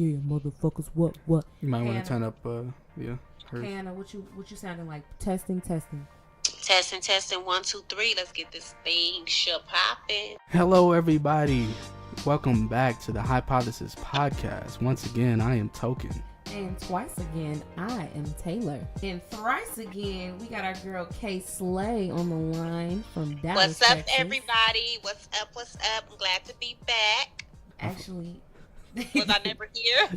Yeah, motherfuckers, what? You might want Hannah, to turn up, hers. Hannah, what you sounding like? Testing. Testing, testing. 1, 2, 3. Let's get this thing popping. Hello, everybody. Welcome back to the Hypothesis Podcast. Once again, I am Token. And twice again, I am Taylor. And thrice again, we got our girl KSlay on the line from Dallas, What's up, Texas. everybody? What's up? I'm glad to be back. Actually, was I never here?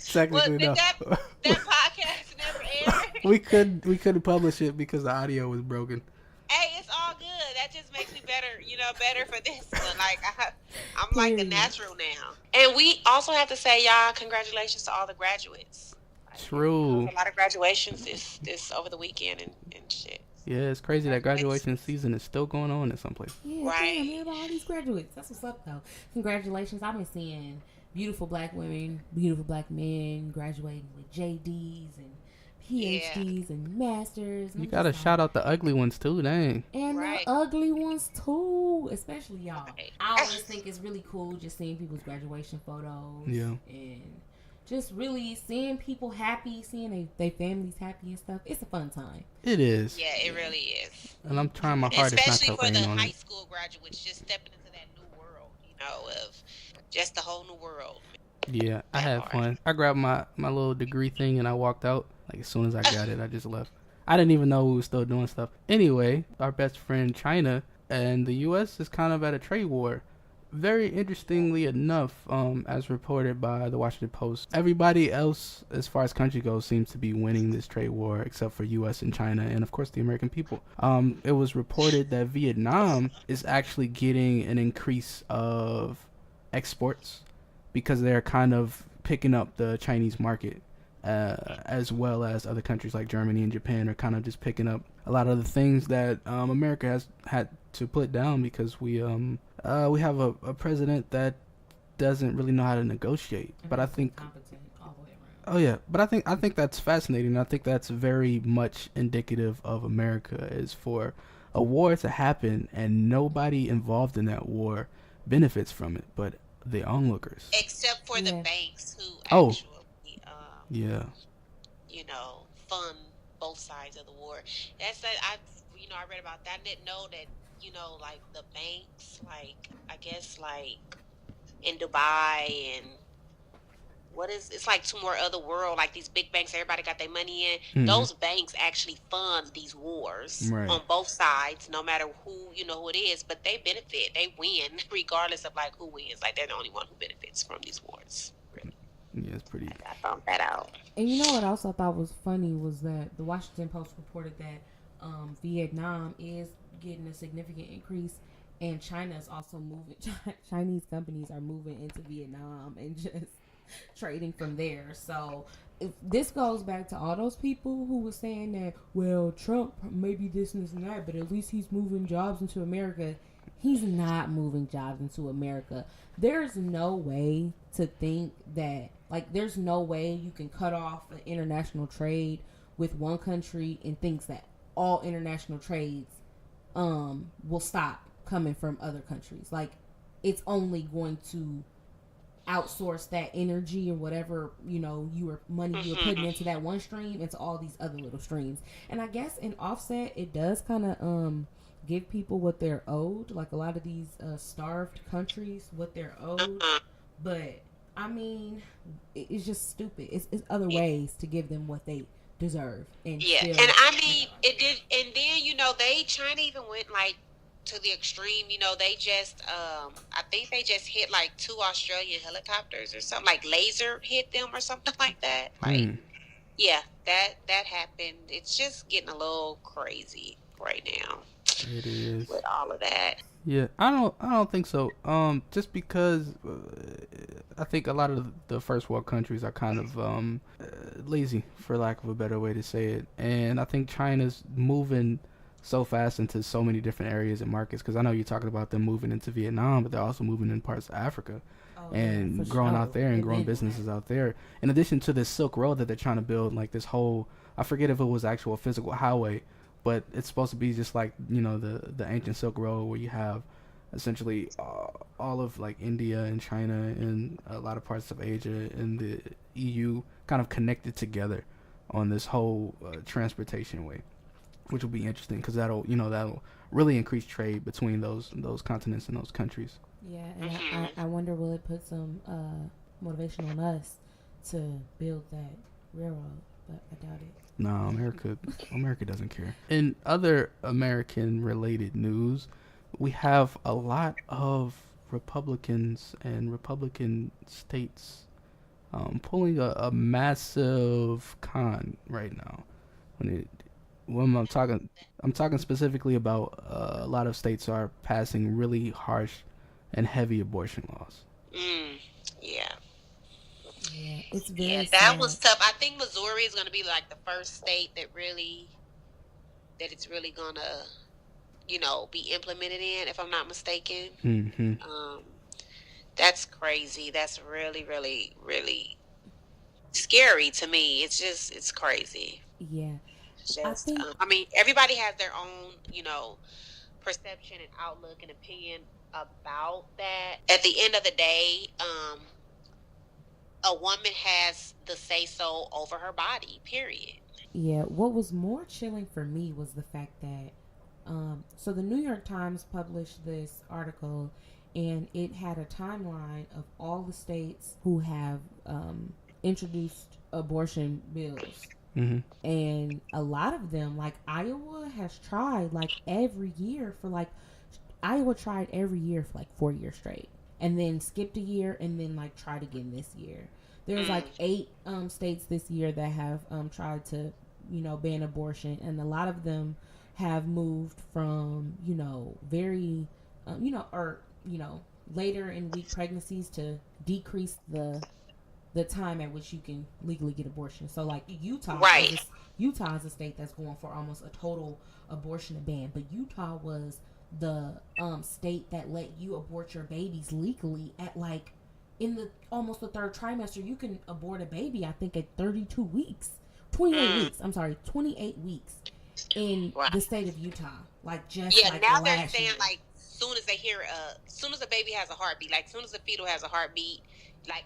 Technically, no. That podcast never aired? we couldn't publish it because the audio was broken. Hey, it's all good. That just makes me better, better for this one. Like, I'm like a natural now. And we also have to say, y'all, congratulations to all the graduates. True. A lot of graduations this over the weekend and shit. Yeah, it's crazy that graduation season is still going on in some places. Yeah, right. Damn, man, about all these graduates. That's what's up, though. Congratulations. I've been seeing beautiful black women, beautiful black men graduating with JDs and PhDs and masters. And you gotta shout out the ugly ones too, dang. And right. the ugly ones too, especially y'all. Right. I always think it's really cool just seeing people's graduation photos. Yeah. And just really seeing people happy, seeing their families happy and stuff. It's a fun time. It is. Yeah, it really is. And I'm trying my hardest not to especially for the on high it. school graduates, just stepping into that new world, of just the whole new world. Yeah, I had fun. I grabbed my little degree thing and I walked out. Like, as soon as I got it, I just left. I didn't even know we were still doing stuff. Anyway, our best friend China and the U.S. is kind of at a trade war. Very interestingly enough, as reported by the Washington Post, everybody else, as far as country goes, seems to be winning this trade war except for U.S. and China and, of course, the American people. It was reported that Vietnam is actually getting an increase of exports because they're kind of picking up the Chinese market. As well as other countries like Germany and Japan are kind of just picking up a lot of the things that America has had to put down because we have a president that doesn't really know how to negotiate. But I think competent all the way around. Oh yeah, but I think that's fascinating. I think that's very much indicative of America is for a war to happen and nobody involved in that war benefits from it, but the onlookers. Except for the banks who actually fund both sides of the war. That's that I read about that. I didn't know that, like the banks, like I guess like in Dubai and it's like two more other world, like these big banks everybody got their money in. Mm-hmm. Those banks actually fund these wars on both sides, no matter who it is, but they benefit, they win regardless of like who wins. Like they're the only one who benefits from these wars. Yeah, it's pretty. I found that out. And you know what else I thought was funny was that the Washington Post reported that Vietnam is getting a significant increase, and China is also moving. Chinese companies are moving into Vietnam and just trading from there. So if this goes back to all those people who were saying that, well, Trump maybe this and that, but at least he's moving jobs into America. He's not moving jobs into America. There's no way to think that, like, there's no way you can cut off an international trade with one country and thinks that all international trades will stop coming from other countries. Like, it's only going to outsource that energy or whatever, money you're putting into that one stream into all these other little streams. And I guess in Offset, it does kind of give people what they're owed, like a lot of these starved countries, what they're owed. But I mean, it's just stupid. It's other ways to give them what they deserve. And and I mean, it did. And then China even went like to the extreme. They just I think they just hit like 2 Australian helicopters or something, like laser hit them or something like that. Like yeah, that happened. It's just getting a little crazy right now. It is with all of that. Yeah, I don't think so. Just because I think a lot of the first world countries are kind of lazy, for lack of a better way to say it, and I think China's moving so fast into so many different areas and markets. Because I know you're talking about them moving into Vietnam, but they're also moving in parts of Africa and growing out there and growing businesses out there. In addition to this Silk Road that they're trying to build, like this whole, I forget if it was actual physical highway. But it's supposed to be just like, the ancient Silk Road where you have essentially all of like India and China and a lot of parts of Asia and the EU kind of connected together on this whole transportation way, which will be interesting because that'll really increase trade between those continents and those countries. Yeah, and I wonder, will it put some motivation on us to build that railroad? But I doubt it. No, America doesn't care. In other American related news, we have a lot of Republicans and Republican states pulling a massive con right now. When I'm talking specifically about a lot of states are passing really harsh and heavy abortion laws. Yeah. Yeah, it's very that sad. was tough. I think Missouri is going to be like the first state that it's really going to, be implemented in, if I'm not mistaken. Mm-hmm. That's crazy. That's really, really, really scary to me. It's crazy. Yeah. I mean, everybody has their own, perception and outlook and opinion about that. At the end of the day, a woman has the say so over her body, period. Yeah, what was more chilling for me was the fact that so the New York Times published this article, and it had a timeline of all the states who have introduced abortion bills. Mm-hmm. And a lot of them, like Iowa, has tried every year for 4 years straight, and then skipped a year, and then tried again this year. There's 8 states this year that have tried to ban abortion, and a lot of them have moved from very later in week pregnancies to decrease the time at which you can legally get abortion. So Utah, right? Utah is a state that's going for almost a total abortion ban, but Utah was the state that let you abort your babies legally at in the almost the third trimester. You can abort a baby, I think, at 32 weeks, 28 weeks. I'm sorry, 28 weeks in the state of Utah. Now they're saying soon as they hear soon as a baby has a heartbeat, soon as the fetal has a heartbeat,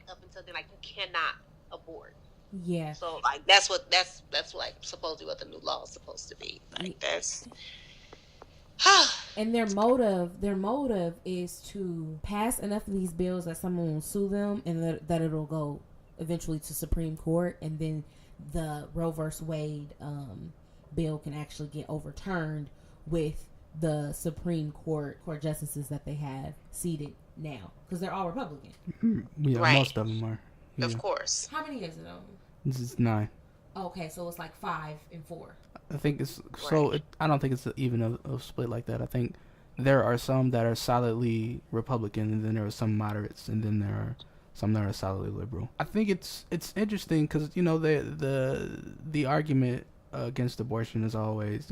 up until then, you cannot abort. Yeah. So that's supposedly what the new law is supposed to be. That's. And their motive is to pass enough of these bills that someone will sue them, and that it'll go eventually to Supreme Court, and then the Roe vs. Wade bill can actually get overturned with the Supreme Court justices that they have seated now, because they're all Republican. Yeah, right. Most of them are. Yeah. Of course. How many is it on? This is 9. Okay, so it's 5 and 4. I think it's so. I don't think it's even a split like that. I think there are some that are solidly Republican, and then there are some moderates, and then there are some that are solidly liberal. I think it's interesting because the argument against abortion is always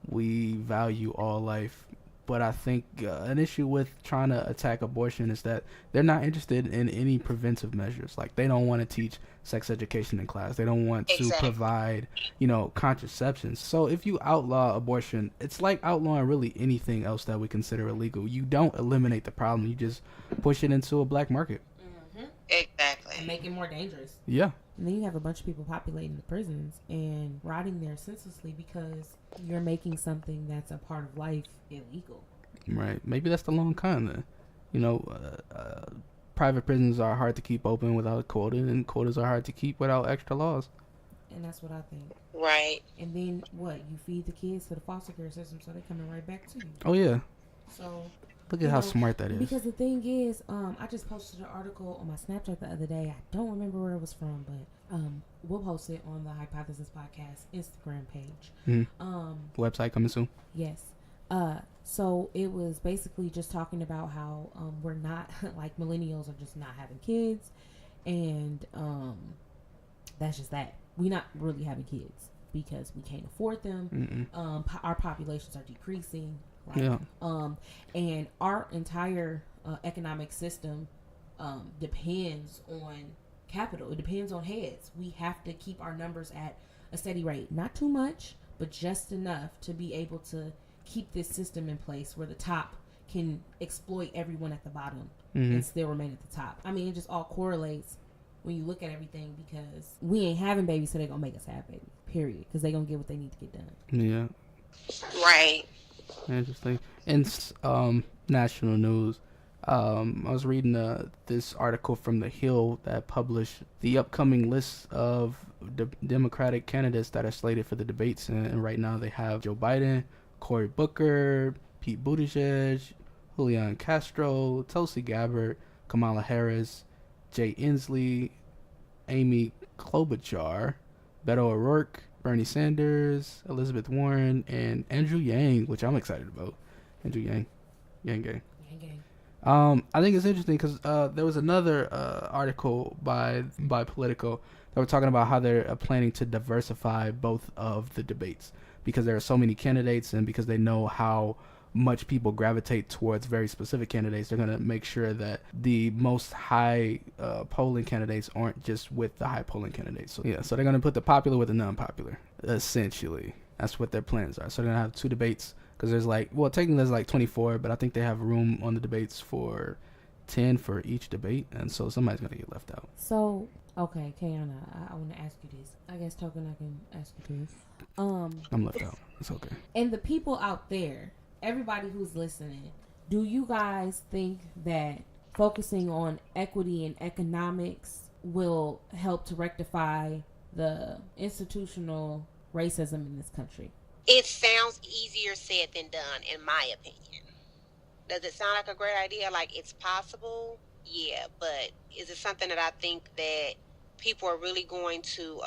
we value all life. But I think an issue with trying to attack abortion is that they're not interested in any preventive measures. They don't want to teach sex education in class. They don't want to provide, contraceptions. So if you outlaw abortion, it's like outlawing really anything else that we consider illegal. You don't eliminate the problem. You just push it into a black market. Mm-hmm. Exactly. And make it more dangerous. Yeah. And then you have a bunch of people populating the prisons and rotting there senselessly because you're making something that's a part of life illegal. Right. Maybe that's the long con then. Private prisons are hard to keep open without a quota, and quotas are hard to keep without extra laws. And that's what I think. Right. And then what? You feed the kids to the foster care system, so they're coming right back to you. Oh, yeah. So... Look at how smart that is. Because the thing is, I just posted an article on my Snapchat the other day. I don't remember where it was from, but we'll post it on the Hypothesis Podcast Instagram page. Mm-hmm. Website coming soon. Yes. So it was basically just talking about how we're not millennials are just not having kids, and that's just that. We're not really having kids because we can't afford them. Our populations are decreasing. Yeah. And our entire economic system depends on capital. It depends on heads. We have to keep our numbers at a steady rate. Not too much, but just enough to be able to keep this system in place where the top can exploit everyone at the bottom and still remain at the top. I mean, it just all correlates when you look at everything, because we ain't having babies, so they're gonna make us have babies, period, because they're gonna get what they need to get done. Yeah. Right. Interesting. In national news, I was reading this article from The Hill that published the upcoming list of Democratic candidates that are slated for the debates, and right now they have Joe Biden, Cory Booker, Pete Buttigieg, Julian Castro, Tulsi Gabbard, Kamala Harris, Jay Inslee, Amy Klobuchar, Beto O'Rourke, Bernie Sanders, Elizabeth Warren, and Andrew Yang, which I'm excited about. Andrew Yang. Yang Gang. I think it's interesting because there was another article by Politico that were talking about how they're planning to diversify both of the debates, because there are so many candidates, and because they know how much people gravitate towards very specific candidates, they're going to make sure that the most high polling candidates aren't just with the high polling candidates. So they're going to put the popular with the non-popular, essentially. That's what their plans are. So they're going to have 2 debates, because technically there's 24, but I think they have room on the debates for 10 for each debate, and so somebody's going to get left out. So, okay, Kayana, I want to ask you this. I guess, Token, I can ask you this. I'm left out. It's okay. And the people out there, everybody who's listening, do you guys think that focusing on equity and economics will help to rectify the institutional racism in this country? It sounds easier said than done, in my opinion. Does it sound like a great idea? Like, it's possible? Yeah, but is it something that I think that people are really going to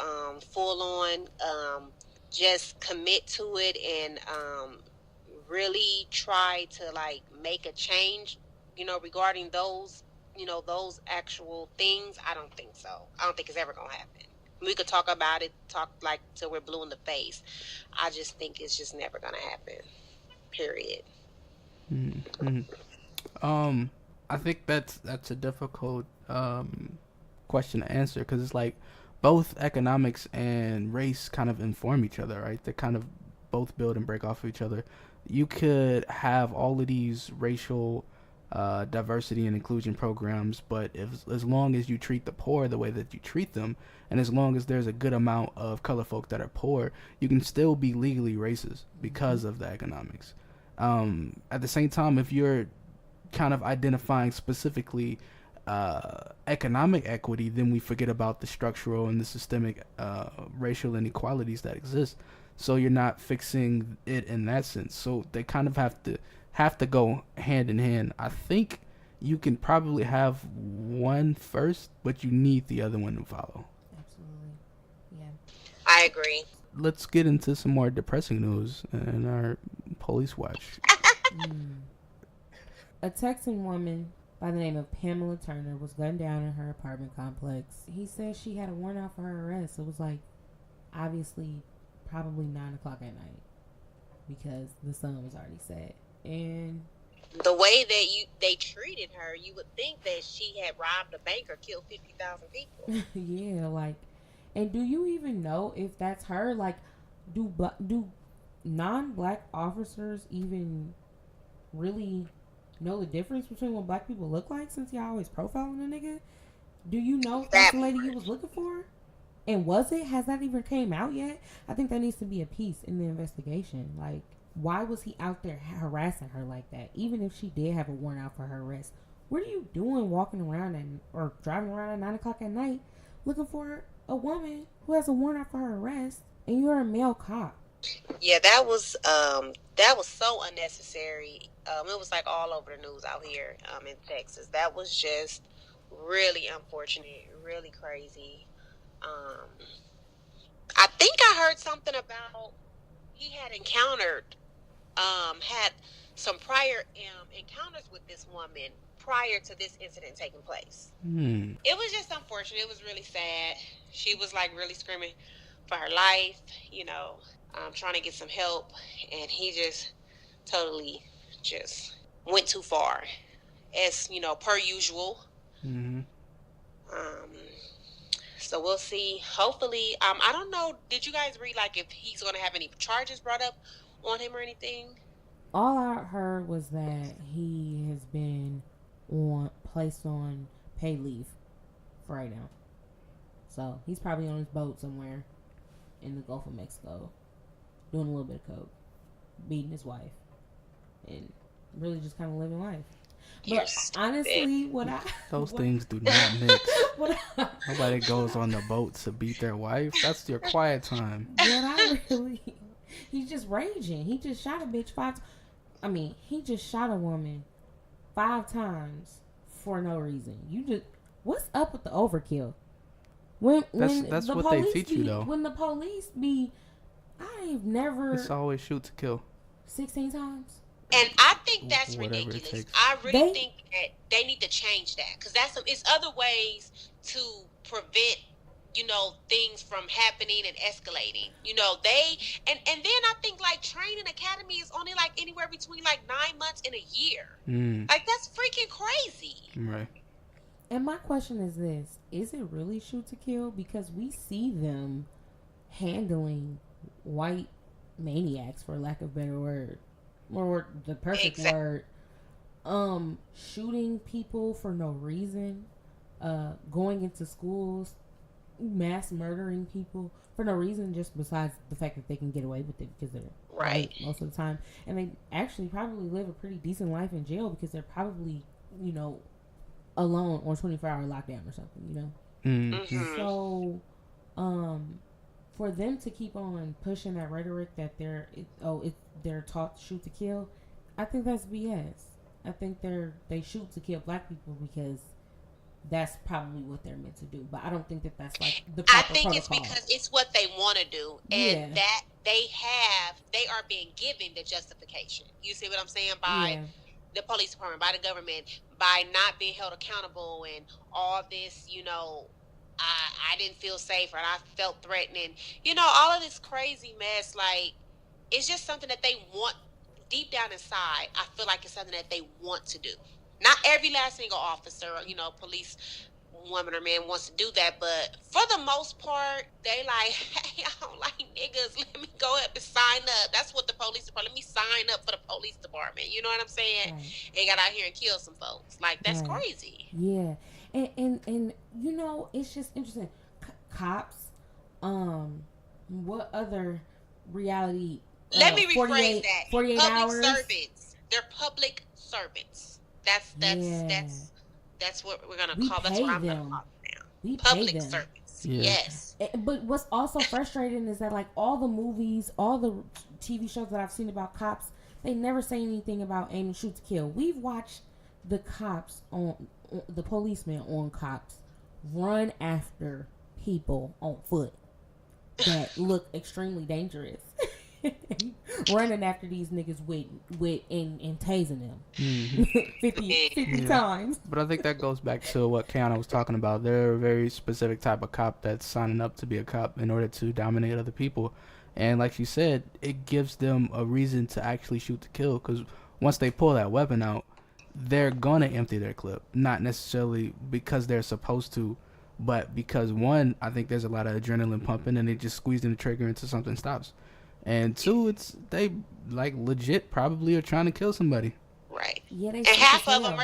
full on just commit to it and really try to like make a change, regarding those, those actual things? I don't think so. I don't think it's ever gonna happen. We could talk about it, like till we're blue in the face. I just think it's just never gonna happen. Period. Mm-hmm. I think that's a difficult question to answer, because it's like both economics and race kind of inform each other, right? They kind of both build and break off of each other. You could have all of these racial diversity and inclusion programs, but as long as you treat the poor the way that you treat them, and as long as there's a good amount of color folk that are poor, you can still be legally racist because of the economics. At the same time, if you're kind of identifying specifically economic equity, then we forget about the structural and the systemic racial inequalities that exist. So you're not fixing it in that sense. So they kind of have to go hand in hand. I think you can probably have one first, but you need the other one to follow. Absolutely. Yeah. I agree. Let's get into some more depressing news in our police watch. A Texan woman by the name of Pamela Turner was gunned down in her apartment complex. He said she had a warrant out for her arrest. It was obviously probably 9 o'clock at night, because the sun was already set. And the way that they treated her, you would think that she had robbed a bank or killed 50,000 people. Yeah, and do you even know if that's her? Do non-black officers even really know the difference between what black people look like, since y'all always profiling a nigga? Do you know if that's the lady you was looking for? And has that even came out yet? I think that needs to be a piece in the investigation. Why was he out there harassing her like that? Even if she did have a warrant out for her arrest, what are you doing walking around or driving around at 9 o'clock at night looking for a woman who has a warrant out for her arrest, and you're a male cop? Yeah, that was so unnecessary. It was all over the news out here in Texas. That was just really unfortunate, really crazy. I think I heard something about he had had some prior encounters with this woman prior to this incident taking place. It was just unfortunate. It was really sad. She was really screaming for her life, trying to get some help, and he just totally just went too far, as per usual. Mm-hmm. So we'll see. Hopefully, I don't know. Did you guys read if he's going to have any charges brought up on him or anything? All I heard was that he has been placed on paid leave for right now. So he's probably on his boat somewhere in the Gulf of Mexico, doing a little bit of coke, beating his wife, and really just kind of living life. But honestly, those things do not mix. Nobody goes on the boat to beat their wife. That's your quiet time. He's just raging. He just shot a bitch he just shot a woman 5 times for no reason. What's up with the overkill? That's the what they teach you though. When the police I've never. It's always shoot to kill. 16 times. And I think that's ridiculous. I really think that they need to change that, because it's other ways to prevent, things from happening and escalating. And then I think like training academy is only like anywhere between like 9 months and a year. Like that's freaking crazy. Right. And my question is this: is it really shoot to kill? Because we see them handling white maniacs, for lack of a better word. Or the perfect word, shooting people for no reason, going into schools, mass murdering people for no reason, just besides the fact that they can get away with it because they're right most of the time, and they actually probably live a pretty decent life in jail because they're probably, alone on 24-hour lockdown or something, Mm-hmm. So, for them to keep on pushing that rhetoric that they're taught to shoot to kill, I think that's BS. I think they shoot to kill black people because that's probably what they're meant to do. But I don't think that that's like the proper protocol. It's because it's what they want to do, and that they are being given the justification. You see what I'm saying? By the police department, by the government, by not being held accountable, and all this, I didn't feel safe, or I felt threatened. All of this crazy mess, like, it's just something that they want deep down inside. I feel like it's something that they want to do. Not every last single officer, police woman or man wants to do that, but for the most part, they like, hey, I don't like niggas. Let me go up and sign up. That's what the police department. Let me sign up for the police department. You know what I'm saying? Right. And got out here and kill some folks. Like, that's crazy. Yeah. And it's just interesting. Cops, what other reality? Let me rephrase that. 48 public hours. Servants. They're public servants. That's what we're gonna call. That's what I'm gonna call them now. Public servants. Yeah. Yes. But what's also frustrating is that, like, all the movies, all the TV shows that I've seen about cops, they never say anything about aim and shoot to kill. We've watched the cops the policemen on cops run after people on foot that look extremely dangerous. Running after these niggas with and tasing them 50 times. But I think that goes back to what Kiana was talking about. They're a very specific type of cop that's signing up to be a cop in order to dominate other people. And like you said, it gives them a reason to actually shoot to kill, because once they pull that weapon out, they're going to empty their clip. Not necessarily because they're supposed to, but because, one, I think there's a lot of adrenaline pumping and they just squeezing the trigger until something stops. And two, they like legit probably are trying to kill somebody. Right. Yeah, and half of them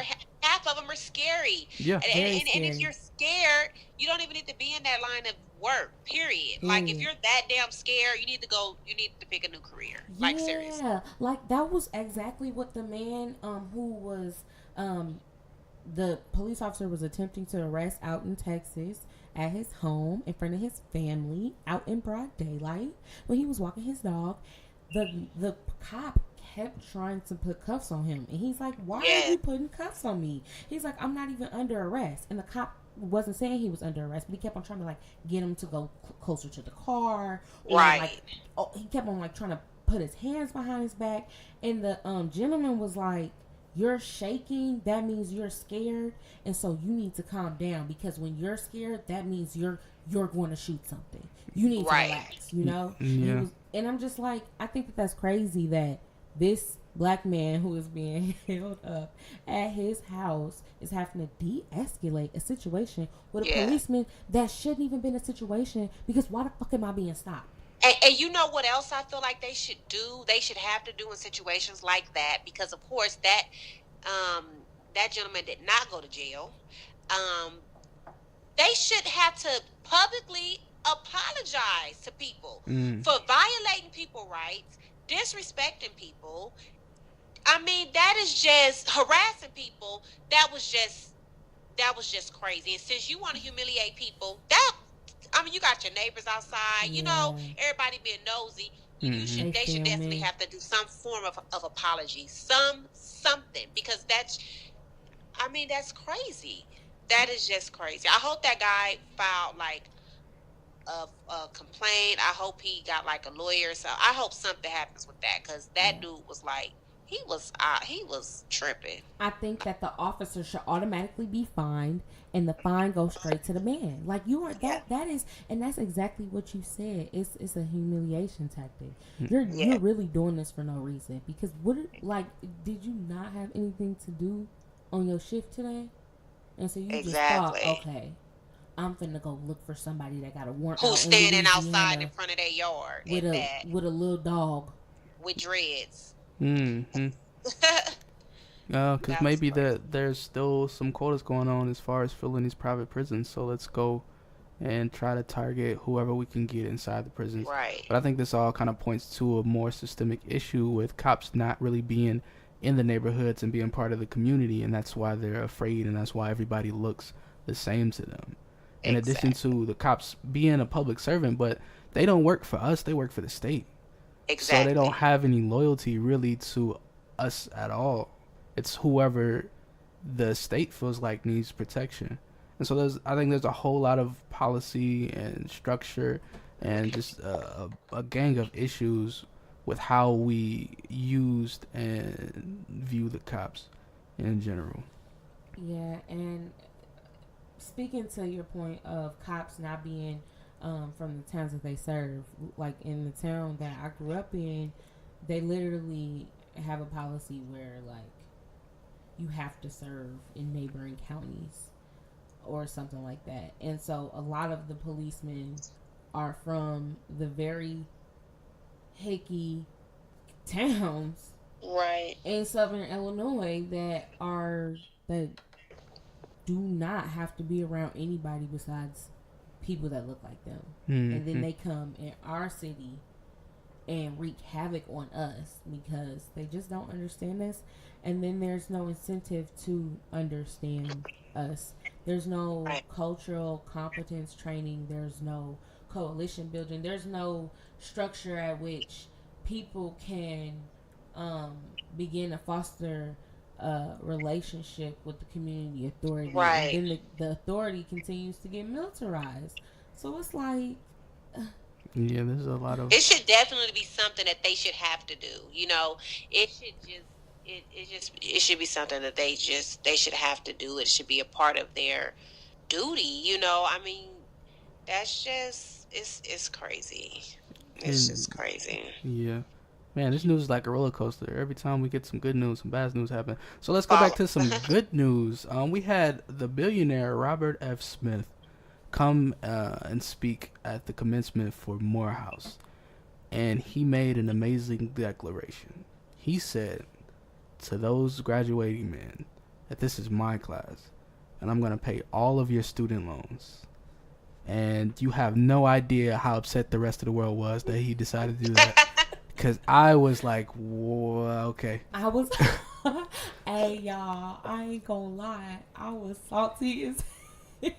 are scary. Yeah. And if you're scared, you don't even need to be in that line of work. Period. Like, if you're that damn scared, you need to pick a new career. Like, seriously. Yeah. Like, that was exactly what the man who was the police officer was attempting to arrest out in Texas at his home in front of his family out in broad daylight when he was walking his dog. The cop kept trying to put cuffs on him, and he's like, why are you putting cuffs on me? He's like, I'm not even under arrest. And the cop wasn't saying he was under arrest, but he kept on trying to like get him to go closer to the car, or like, he kept on like trying to put his hands behind his back. And the gentleman was like, you're shaking, that means you're scared, and so you need to calm down, because when you're scared, that means you're going to shoot something. You need to relax, Yeah. And I'm just like, I think that's crazy that this black man who is being held up at his house is having to de-escalate a situation with a policeman that shouldn't even been a situation, because why the fuck am I being stopped? And you know what else I feel like they should do? They should have to do in situations like that, because of course um that gentleman did not go to jail. Um, they should have to publicly apologize to people Mm. for violating people rights, disrespecting people. I mean, that is just harassing people. That was just crazy. And since you want to humiliate people, I mean, you got your neighbors outside, Yeah, everybody being nosy. Mm-hmm. they They should definitely filming. have to do some form of apology, something, because I mean, that's crazy. That is just crazy. I hope that guy filed like a complaint. I hope he got like a lawyer. So I hope something happens with that, because that Yeah. dude was like, he was tripping. I think that the officer should automatically be fined, and the fine goes straight to the man. Like you are Yeah, that is, and that's exactly what you said. It's a humiliation tactic. You're yeah, really doing this for no reason, because like, did you not have anything to do on your shift today? And so you just thought, exactly. okay, I'm finna go look for somebody that got a warrant Who's out in standing outside in Louisiana front of their yard with at a that with a little dog. with dreads? Mm-hmm. Because That was maybe crazy. there's still some quotas going on as far as filling these private prisons. So let's go and try to target whoever we can get inside the prisons. Right. But I think this all kind of points to a more systemic issue with cops not really being in the neighborhoods and being part of the community, and that's why they're afraid, and that's why everybody looks the same to them. In addition Exactly. to the cops being a public servant, but they don't work for us, they work for the state. So they don't Exactly. have any loyalty really to us at all. It's whoever the state feels like needs protection. And so I think there's a whole lot of policy and structure and just a gang of issues with how we used and view the cops in general. Yeah, and speaking to your point of cops not being from the towns that they serve, like in the town that I grew up in, they literally have a policy where like you have to serve in neighboring counties or something like that. And so a lot of the policemen are from the very hicky towns Right. in southern Illinois that do not have to be around anybody besides people that look like them. And then Mm-hmm. they come in our city and wreak havoc on us because they just don't understand us. And then there's no incentive to understand us. There's no Right. cultural competence training. There's no coalition building. There's no structure at which people can um, begin to foster a relationship with the community authority. And Right. then the authority continues to get militarized. So it's like, Yeah, there's a lot of It should definitely be something that they should have to do. It should just it should be something that they should have to do. It should be a part of their duty. I mean, that's just it's crazy. It's and just crazy. yeah. Man, this news is like a roller coaster. Every time we get some good news, some bad news happen. So let's go back Follow. to some good news. We had the billionaire Robert F. Smith come and speak at the commencement for Morehouse, and he made an amazing declaration. He said to those graduating men that this is my class, and I'm gonna pay all of your student loans. And you have no idea how upset the rest of the world was that he decided to do that. Cause I was like, whoa, okay. I was, hey y'all, I ain't gonna lie, I was salty as hell.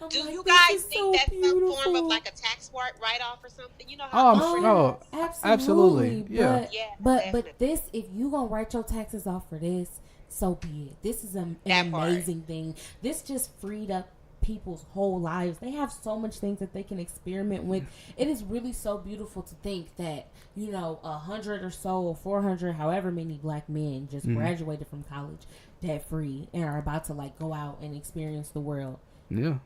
I'm Do like, you this guys is think so that's some form of beautiful. like a tax write off or something? You know how Oh, corporate. oh, Absolutely, absolutely, yeah. but Yeah, but definitely. but this, if you gonna write your taxes off for this, so be it. This is an That part. amazing thing. This just freed up people's whole lives. They have so much things that they can experiment with. It is really so beautiful to think that 100 or so, or 400, however many black men just Mm, graduated from college debt free and are about to like go out and experience the world. yeah.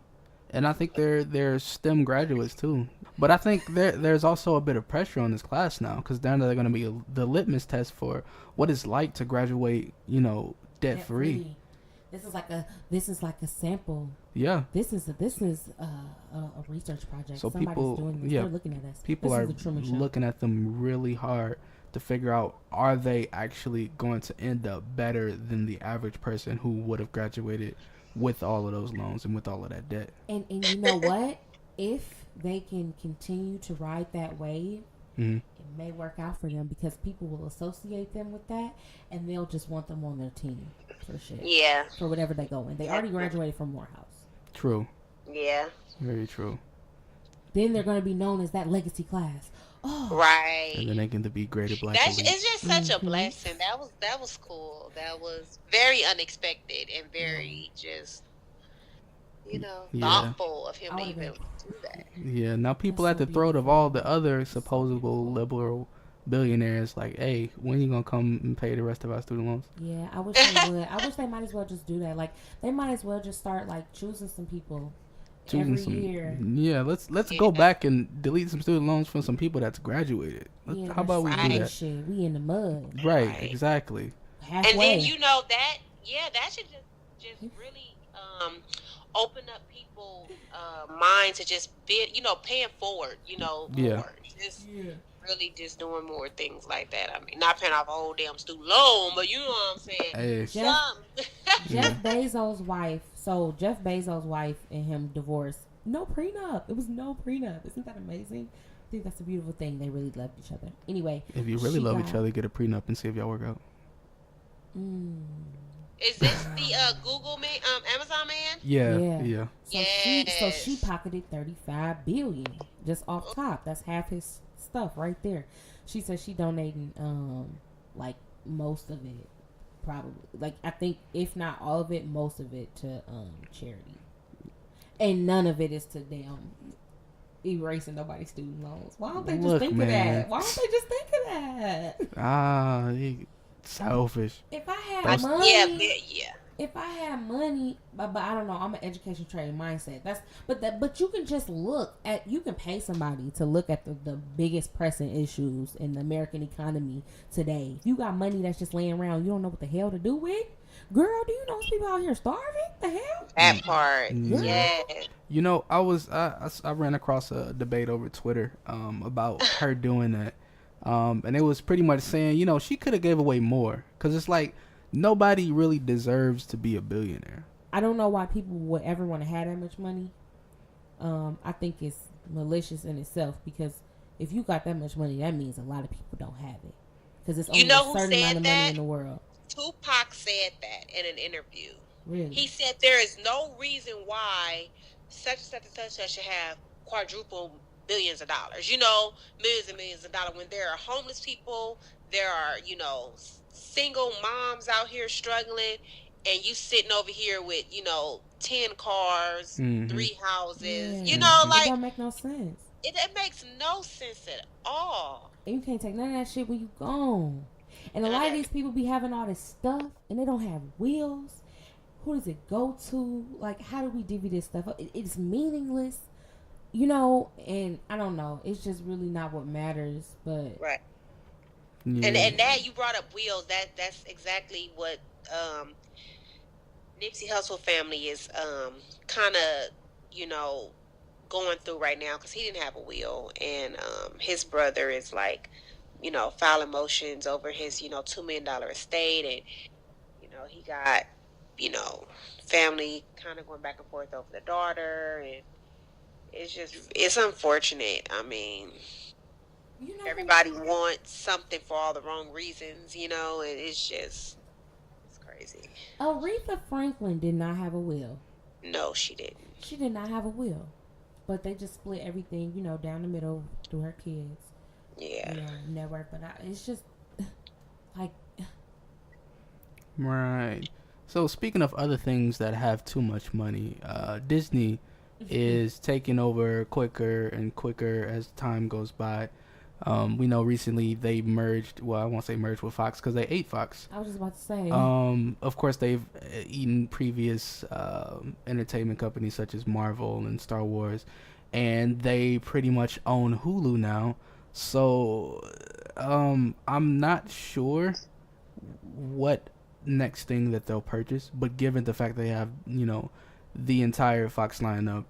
And I think they're STEM graduates too. But I think there's also a bit of pressure on this class now because then they're going to be the litmus test for what it's like to graduate, debt Debt free. free. This is like a sample. Yeah. This is a research project. So Somebody's people, doing this. yeah, They're looking at us. people This are is the Truman Show. looking at them really hard to figure out, are they actually going to end up better than the average person who would have graduated with all of those loans and with all of that debt. And you know what? If they can continue to ride that wave, Mm-hmm. it may work out for them because people will associate them with that, and they'll just want them on their team for shit. Yeah. For whatever they go in. They already graduated from Morehouse. True. Yeah. Very true. Then they're going to be known as that legacy class. Oh. Right. And then they get to be graded black. That's elite. it's just such a blessing. That was cool. That was very unexpected and very just thoughtful of him to even do that. Yeah. Now people That's at so the throat of beautiful. all the other supposable liberal billionaires, like, hey, when you gonna come and pay the rest of our student loans? Yeah, I wish they would. I wish they might as well just do that. Like, they might as well just start, like, choosing some people every year. Yeah, let's go back and delete some student loans from some people that's graduated. Yeah, How about we do that? Shit. We in the mud. Right, Right. exactly. Halfway. And then that should just really open up people's minds to just be paying forward, more. Just really just doing more things like that. I mean, not paying off a whole damn student loan, but you know what I'm saying. Hey. Jeff Bezos' wife. So Jeff Bezos' wife and him divorced. No prenup. It was no prenup. Isn't that amazing? I think that's a beautiful thing. They really loved each other. Anyway, If you really love each other, get a prenup and see if y'all work out. Is this the Google man, Amazon man? Yeah. So she pocketed $35 billion just off top. That's half his stuff right there. She said she donating like most of it, probably. Like, I think if not all of it, most of it to charity, and none of it is to them erasing nobody's student loans. Why don't they just think of that? Why don't they just think of that? Selfish. If I had money, yeah. If I had money, but I don't know, I'm an education trading mindset. But you can just you can pay somebody to look at the biggest pressing issues in the American economy today. If you got money that's just laying around, you don't know what the hell to do with. Girl, do you know those people out here starving? The hell? That part, yeah. You know, I ran across a debate over Twitter about her doing that. And it was pretty much saying, she could have gave away more. Because it's like, nobody really deserves to be a billionaire. I don't know why people would ever want to have that much money. I think it's malicious in itself. Because if you got that much money, that means a lot of people don't have it. Because it's only a certain amount of money in the world. Tupac said that in an interview. Really? He said there is no reason why such and such and such should have quadruple billions of dollars, millions and millions of dollars, when there are homeless people, there are, single moms out here struggling, and you sitting over here with, 10 cars, 3 houses, It don't make no sense. It makes no sense at all. And you can't take none of that shit when you gone. And a lot of these people be having all this stuff, and they don't have wheels. Who does it go to? Like, how do we divvy this stuff up? It's meaningless. And I don't know. It's just really not what matters. But right. Yeah. And that you brought up wheels. That's exactly what Nipsey Hussle family is kind of going through right now, because he didn't have a will, and his brother is like filing motions over his $2 million estate, and he got family kind of going back and forth over the daughter, and it's unfortunate. I mean, everybody wants something for all the wrong reasons, and it's crazy. Aretha Franklin did not have a will. No, she didn't. She did not have a will. But they just split everything, down the middle through her kids. Yeah. Network. But it's just like... Right. So speaking of other things that have too much money, Disney is taking over quicker and quicker as time goes by. We know recently they merged, well, I won't say merged with Fox because they ate Fox. I was just about to say. Of course, they've eaten previous entertainment companies such as Marvel and Star Wars, and they pretty much own Hulu now. So I'm not sure what next thing that they'll purchase, but given the fact they have, the entire Fox lineup.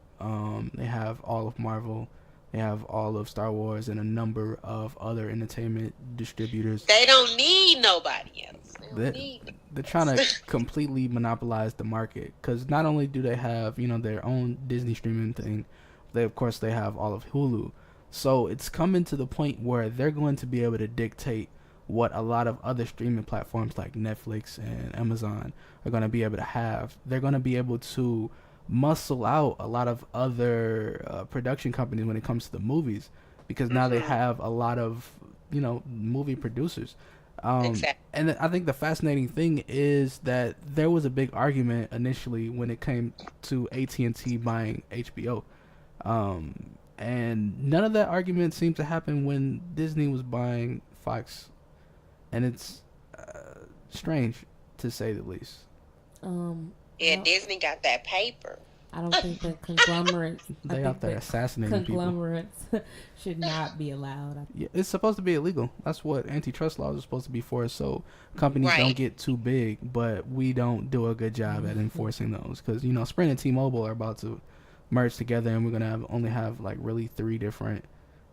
They have all of Marvel. They have all of Star Wars and a number of other entertainment distributors. They don't need nobody else. They're trying to completely monopolize the market, because not only do they have, you know, their own Disney streaming thing, of course they have all of Hulu. So it's coming to the point where they're going to be able to dictate what a lot of other streaming platforms like Netflix and Amazon are going to be able to have. They're going to be able to muscle out a lot of other production companies when it comes to the movies, because now they have a lot of, you know, movie producers. Exactly. And I think the fascinating thing is that there was a big argument initially when it came to AT&T buying HBO. And none of that argument seemed to happen when Disney was buying Fox. And it's strange, to say the least. Yeah, Disney got that paper. I don't think that conglomerates. They out there assassinating conglomerates should not be allowed. Yeah, it's supposed to be illegal. That's what antitrust laws are supposed to be for, so companies don't get too big. But we don't do a good job at enforcing those, because, you know, Sprint and T-Mobile are about to merge together, and we're gonna only have like really 3 different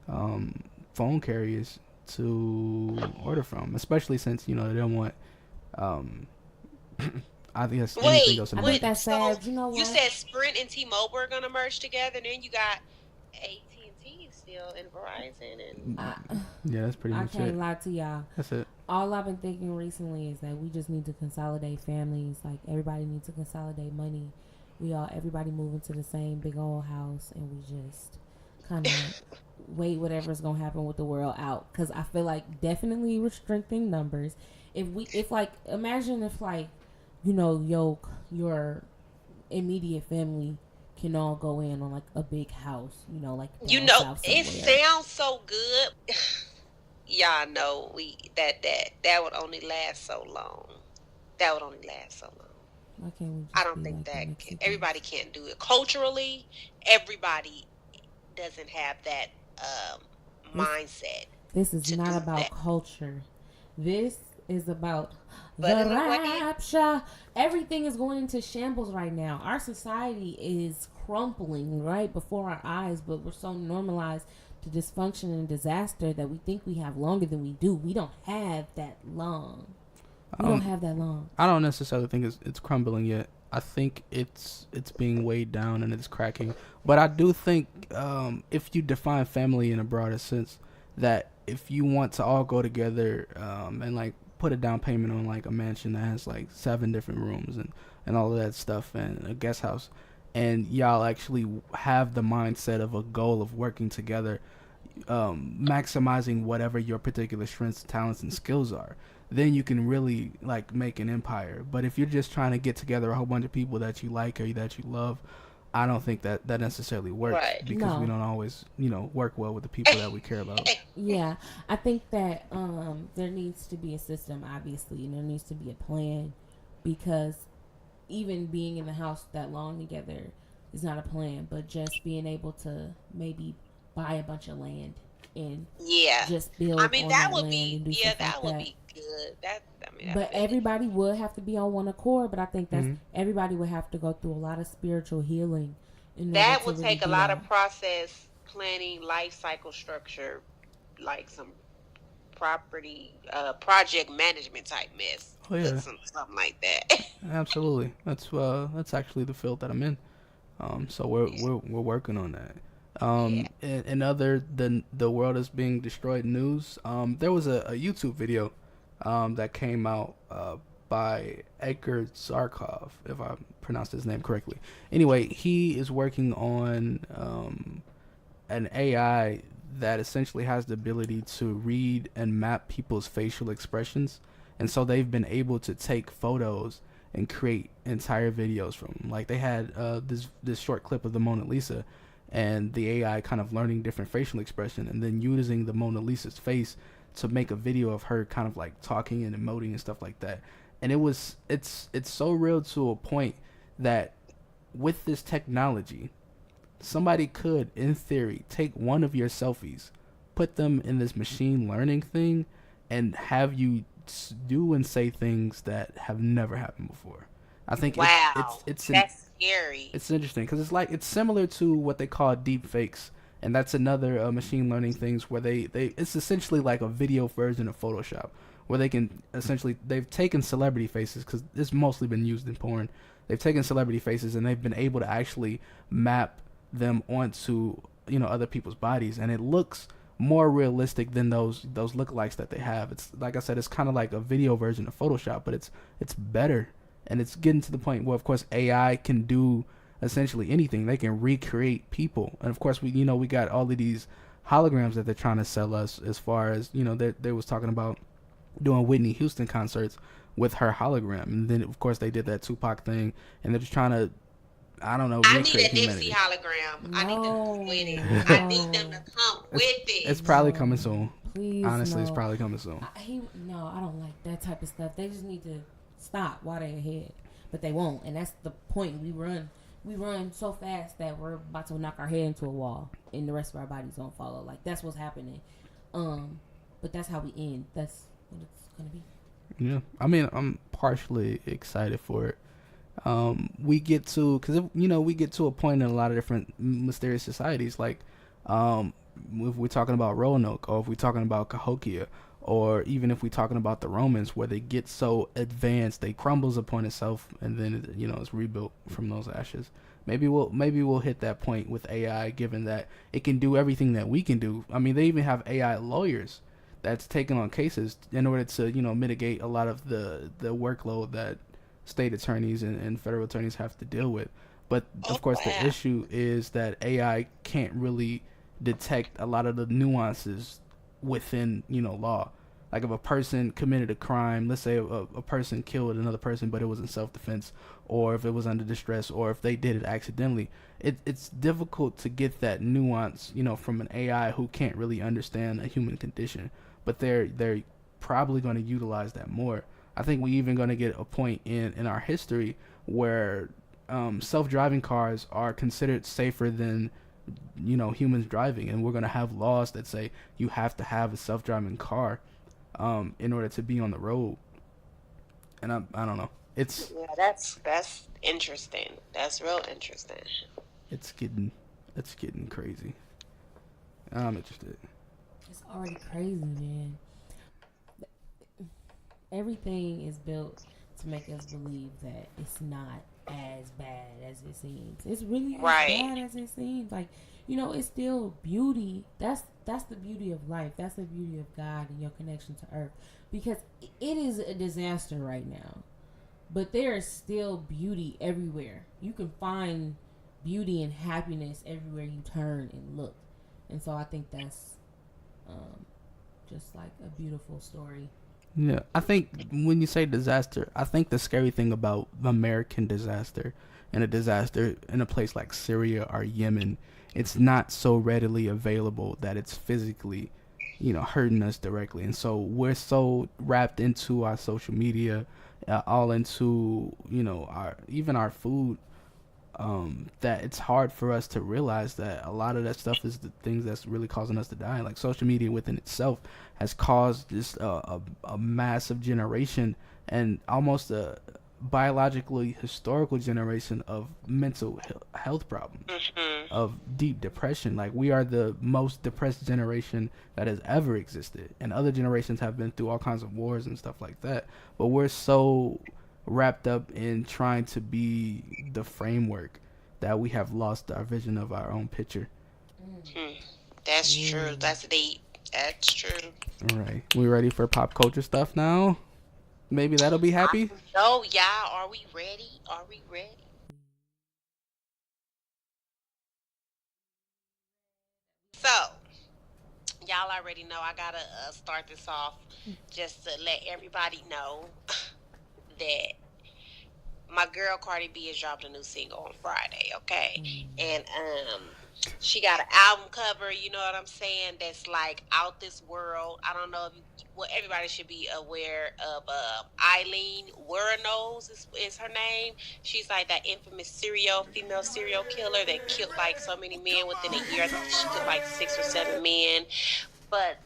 phone carriers to order from, especially since, you know, they don't want I think that's anything else in the I think that's sad. You know what? You said Sprint and T-Mobile are gonna merge together, and then you got AT&T still and Verizon, and yeah, that's pretty much it. I can't lie to y'all. That's it. All I've been thinking recently is that we just need to consolidate families. Like, everybody needs to consolidate money. Everybody move into the same big old house, and we just kind of wait whatever's gonna happen with the world out. Because I feel like definitely restricting numbers. Imagine if, like, you know, your immediate family can all go in on like a big house, you know, like, you know, it sounds so good. Y'all know that would only last so long. That would only last so long. I don't think that everybody can't do it. Culturally, everybody doesn't have that mindset. This is not about culture. This is about the rapture. Everything is going into shambles right now. Our society is crumbling right before our eyes, but we're so normalized to dysfunction and disaster that we think we have longer than we do. We don't have that long. We don't have that long. I don't necessarily think it's crumbling yet. I think it's being weighed down and it's cracking. But I do think if you define family in a broader sense, that if you want to all go together and like put a down payment on like a mansion that has like 7 different rooms and all of that stuff and a guest house, and y'all actually have the mindset of a goal of working together, maximizing whatever your particular strengths, talents, and skills are, then you can really like make an empire. But if you're just trying to get together a whole bunch of people that you like or that you love, I don't think that necessarily works, because we don't always, you know, work well with the people that we care about. Yeah, I think that there needs to be a system, obviously, and there needs to be a plan, because even being in the house that long together is not a plan, but just being able to maybe buy a bunch of land and just build. I mean, that would be be good. But everybody would have to be on one accord. But I think that's everybody would have to go through a lot of spiritual healing. That would take a lot of process planning, life cycle structure, like some property project management type mess. Oh yeah, something like that. Absolutely. That's actually the field that I'm in. So we're working on that. And other than the world is being destroyed news, there was a YouTube video that came out by Edgar Zarkov, if I pronounced his name correctly. Anyway, he is working on an AI that essentially has the ability to read and map people's facial expressions, and so they've been able to take photos and create entire videos from them. Like, they had this short clip of the Mona Lisa, and the AI kind of learning different facial expression and then using the Mona Lisa's face to make a video of her kind of like talking and emoting and stuff like that. And it's so real to a point that with this technology, somebody could, in theory, take one of your selfies, put them in this machine learning thing, and have you do and say things that have never happened before. I think Wow, it's that's scary. it's interesting because it's similar to what they call deep fakes, and that's another machine learning things where they it's essentially like a video version of Photoshop, where they can essentially they've taken celebrity faces because it's mostly been used in porn. They've taken celebrity faces and they've been able to actually map them onto other people's bodies, and it looks more realistic than those lookalikes that they have. It's like I said, it's kind of like a video version of Photoshop, but it's better, and it's getting to the point where, of course, AI can do essentially anything. They can recreate people, and of course, we got all of these holograms that they're trying to sell us. As far as they was talking about doing Whitney Houston concerts with her hologram, and then of course they did that Tupac thing, and they're just trying to, I don't know, I need recreate a Nipsey humanity. hologram. I need them to come with No, it. I need them no, to come it's with it's it. probably no. coming soon. Please, Honestly, it's no. probably coming soon. No, I don't like that type of stuff. They just need to stop while they're ahead, but they won't, and that's the point. We run so fast that we're about to knock our head into a wall, and the rest of our bodies don't follow. Like that's what's happening. But that's how we end. That's what it's gonna be. Yeah, I mean, I'm partially excited for it. We get to because we get to a point in a lot of different mysterious societies, like if we're talking about Roanoke, or if we're talking about Cahokia, or even if we're talking about the Romans, where they get so advanced they crumbles upon itself, and then it's rebuilt from those ashes. Maybe we'll hit that point with AI, given that it can do everything that we can do. I mean, they even have AI lawyers that's taking on cases in order to mitigate a lot of the workload that state attorneys and federal attorneys have to deal with. But Oh of course, the wow. issue is that AI can't really detect a lot of the nuances within law. Like if a person committed a crime, let's say a person killed another person, but it was in self-defense, or if it was under distress, or if they did it accidentally, it's difficult to get that nuance, from an AI who can't really understand a human condition. But they're probably going to utilize that more. I think we even going to get a point in our history where self-driving cars are considered safer than humans driving, and we're going to have laws that say you have to have a self-driving car in order to be on the road. And I don't know. Yeah, that's interesting. That's real interesting. It's getting it's getting crazy. I'm interested. It's already crazy, man. Everything is built to make us believe that it's not as bad as it seems. It's really as Right. bad as it seems. Like, it's still beauty. That's the beauty of life. That's the beauty of God and your connection to earth. Because it is a disaster right now. But there is still beauty everywhere. You can find beauty and happiness everywhere you turn and look. And so I think that's um, just like a beautiful story. Yeah, I think when you say disaster, I think the scary thing about American disaster and a disaster in a place like Syria or Yemen, it's not so readily available that it's physically, hurting us directly. And so we're so wrapped into our social media, all into, our even our food, that it's hard for us to realize that a lot of that stuff is the things that's really causing us to die. Like social media within itself has caused this a massive generation and almost a biologically historical generation of mental health problems, Mhm. of deep depression. Like we are the most depressed generation that has ever existed, and other generations have been through all kinds of wars and stuff like that. But we're so wrapped up in trying to be the framework that we have lost our vision of our own picture. Hmm. That's true. Mm. That's deep. That's true. All right, we ready for pop culture stuff now? Maybe that'll be I happy. don't know, y'all. Are we ready? Are we ready? So, y'all already know I gotta start this off just to let everybody know that my girl Cardi B has dropped a new single on Friday, okay? Mm. And she got an album cover, you know what I'm saying, that's like out this world. I don't know if well, everybody should be aware of Eileen Wuornos is her name. She's like that infamous female serial killer that killed like so many men within a year. I think she killed like 6 or 7 men. But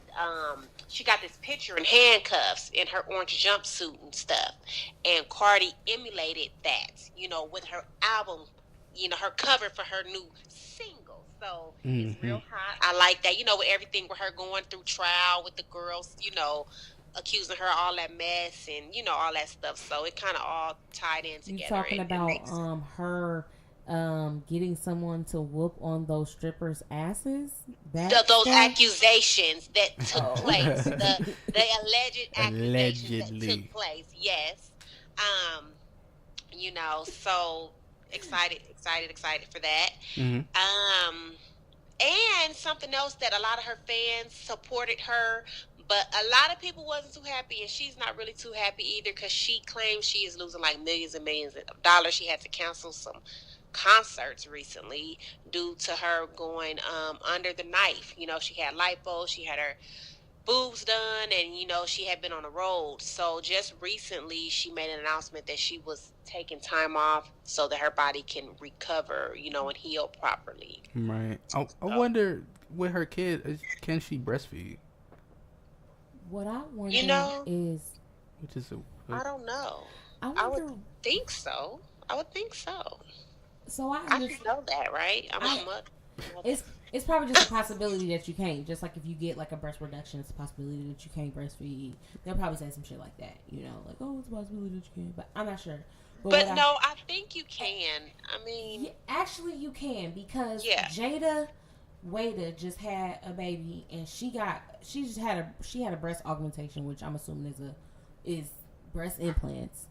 she got this picture in handcuffs in her orange jumpsuit and stuff. And Cardi emulated that, with her album, her cover for her new single. So it's Mm-hmm. real hot. I like that, with everything with her going through trial with the girls, accusing her of all that mess and, all that stuff. So it kind of all tied in You together. talking It about makes her getting someone to whoop on those strippers' asses? That those stuff? accusations that took Oh. place, the alleged accusations that took Allegedly. place. Yes, um, so excited for that. Mm-hmm. Um, and something else that a lot of her fans supported her, but a lot of people wasn't too happy, and she's not really too happy either because she claims she is losing like millions and millions of dollars. She had to cancel some concerts recently due to her going under the knife. She had lipo, she had her boobs done, and she had been on the road. So just recently she made an announcement that she was taking time off so that her body can recover, and heal properly. Right. I So, wonder with her kid, can she breastfeed? What I you wonder know, is, Which is I don't know. I I would wonder. think so. I would think so. So I I should understand. know that, right? I'm I a mother. it's probably just a possibility that you can't. Just like if you get like a breast reduction, it's a possibility that you can't breastfeed. They'll probably say some shit like that, like, oh, it's a possibility that you can, but I'm not sure. But But no, I think you can. I mean, yeah, actually, you can because yeah. Jada Waiter just had a baby, and she had a breast augmentation, which I'm assuming is breast implants,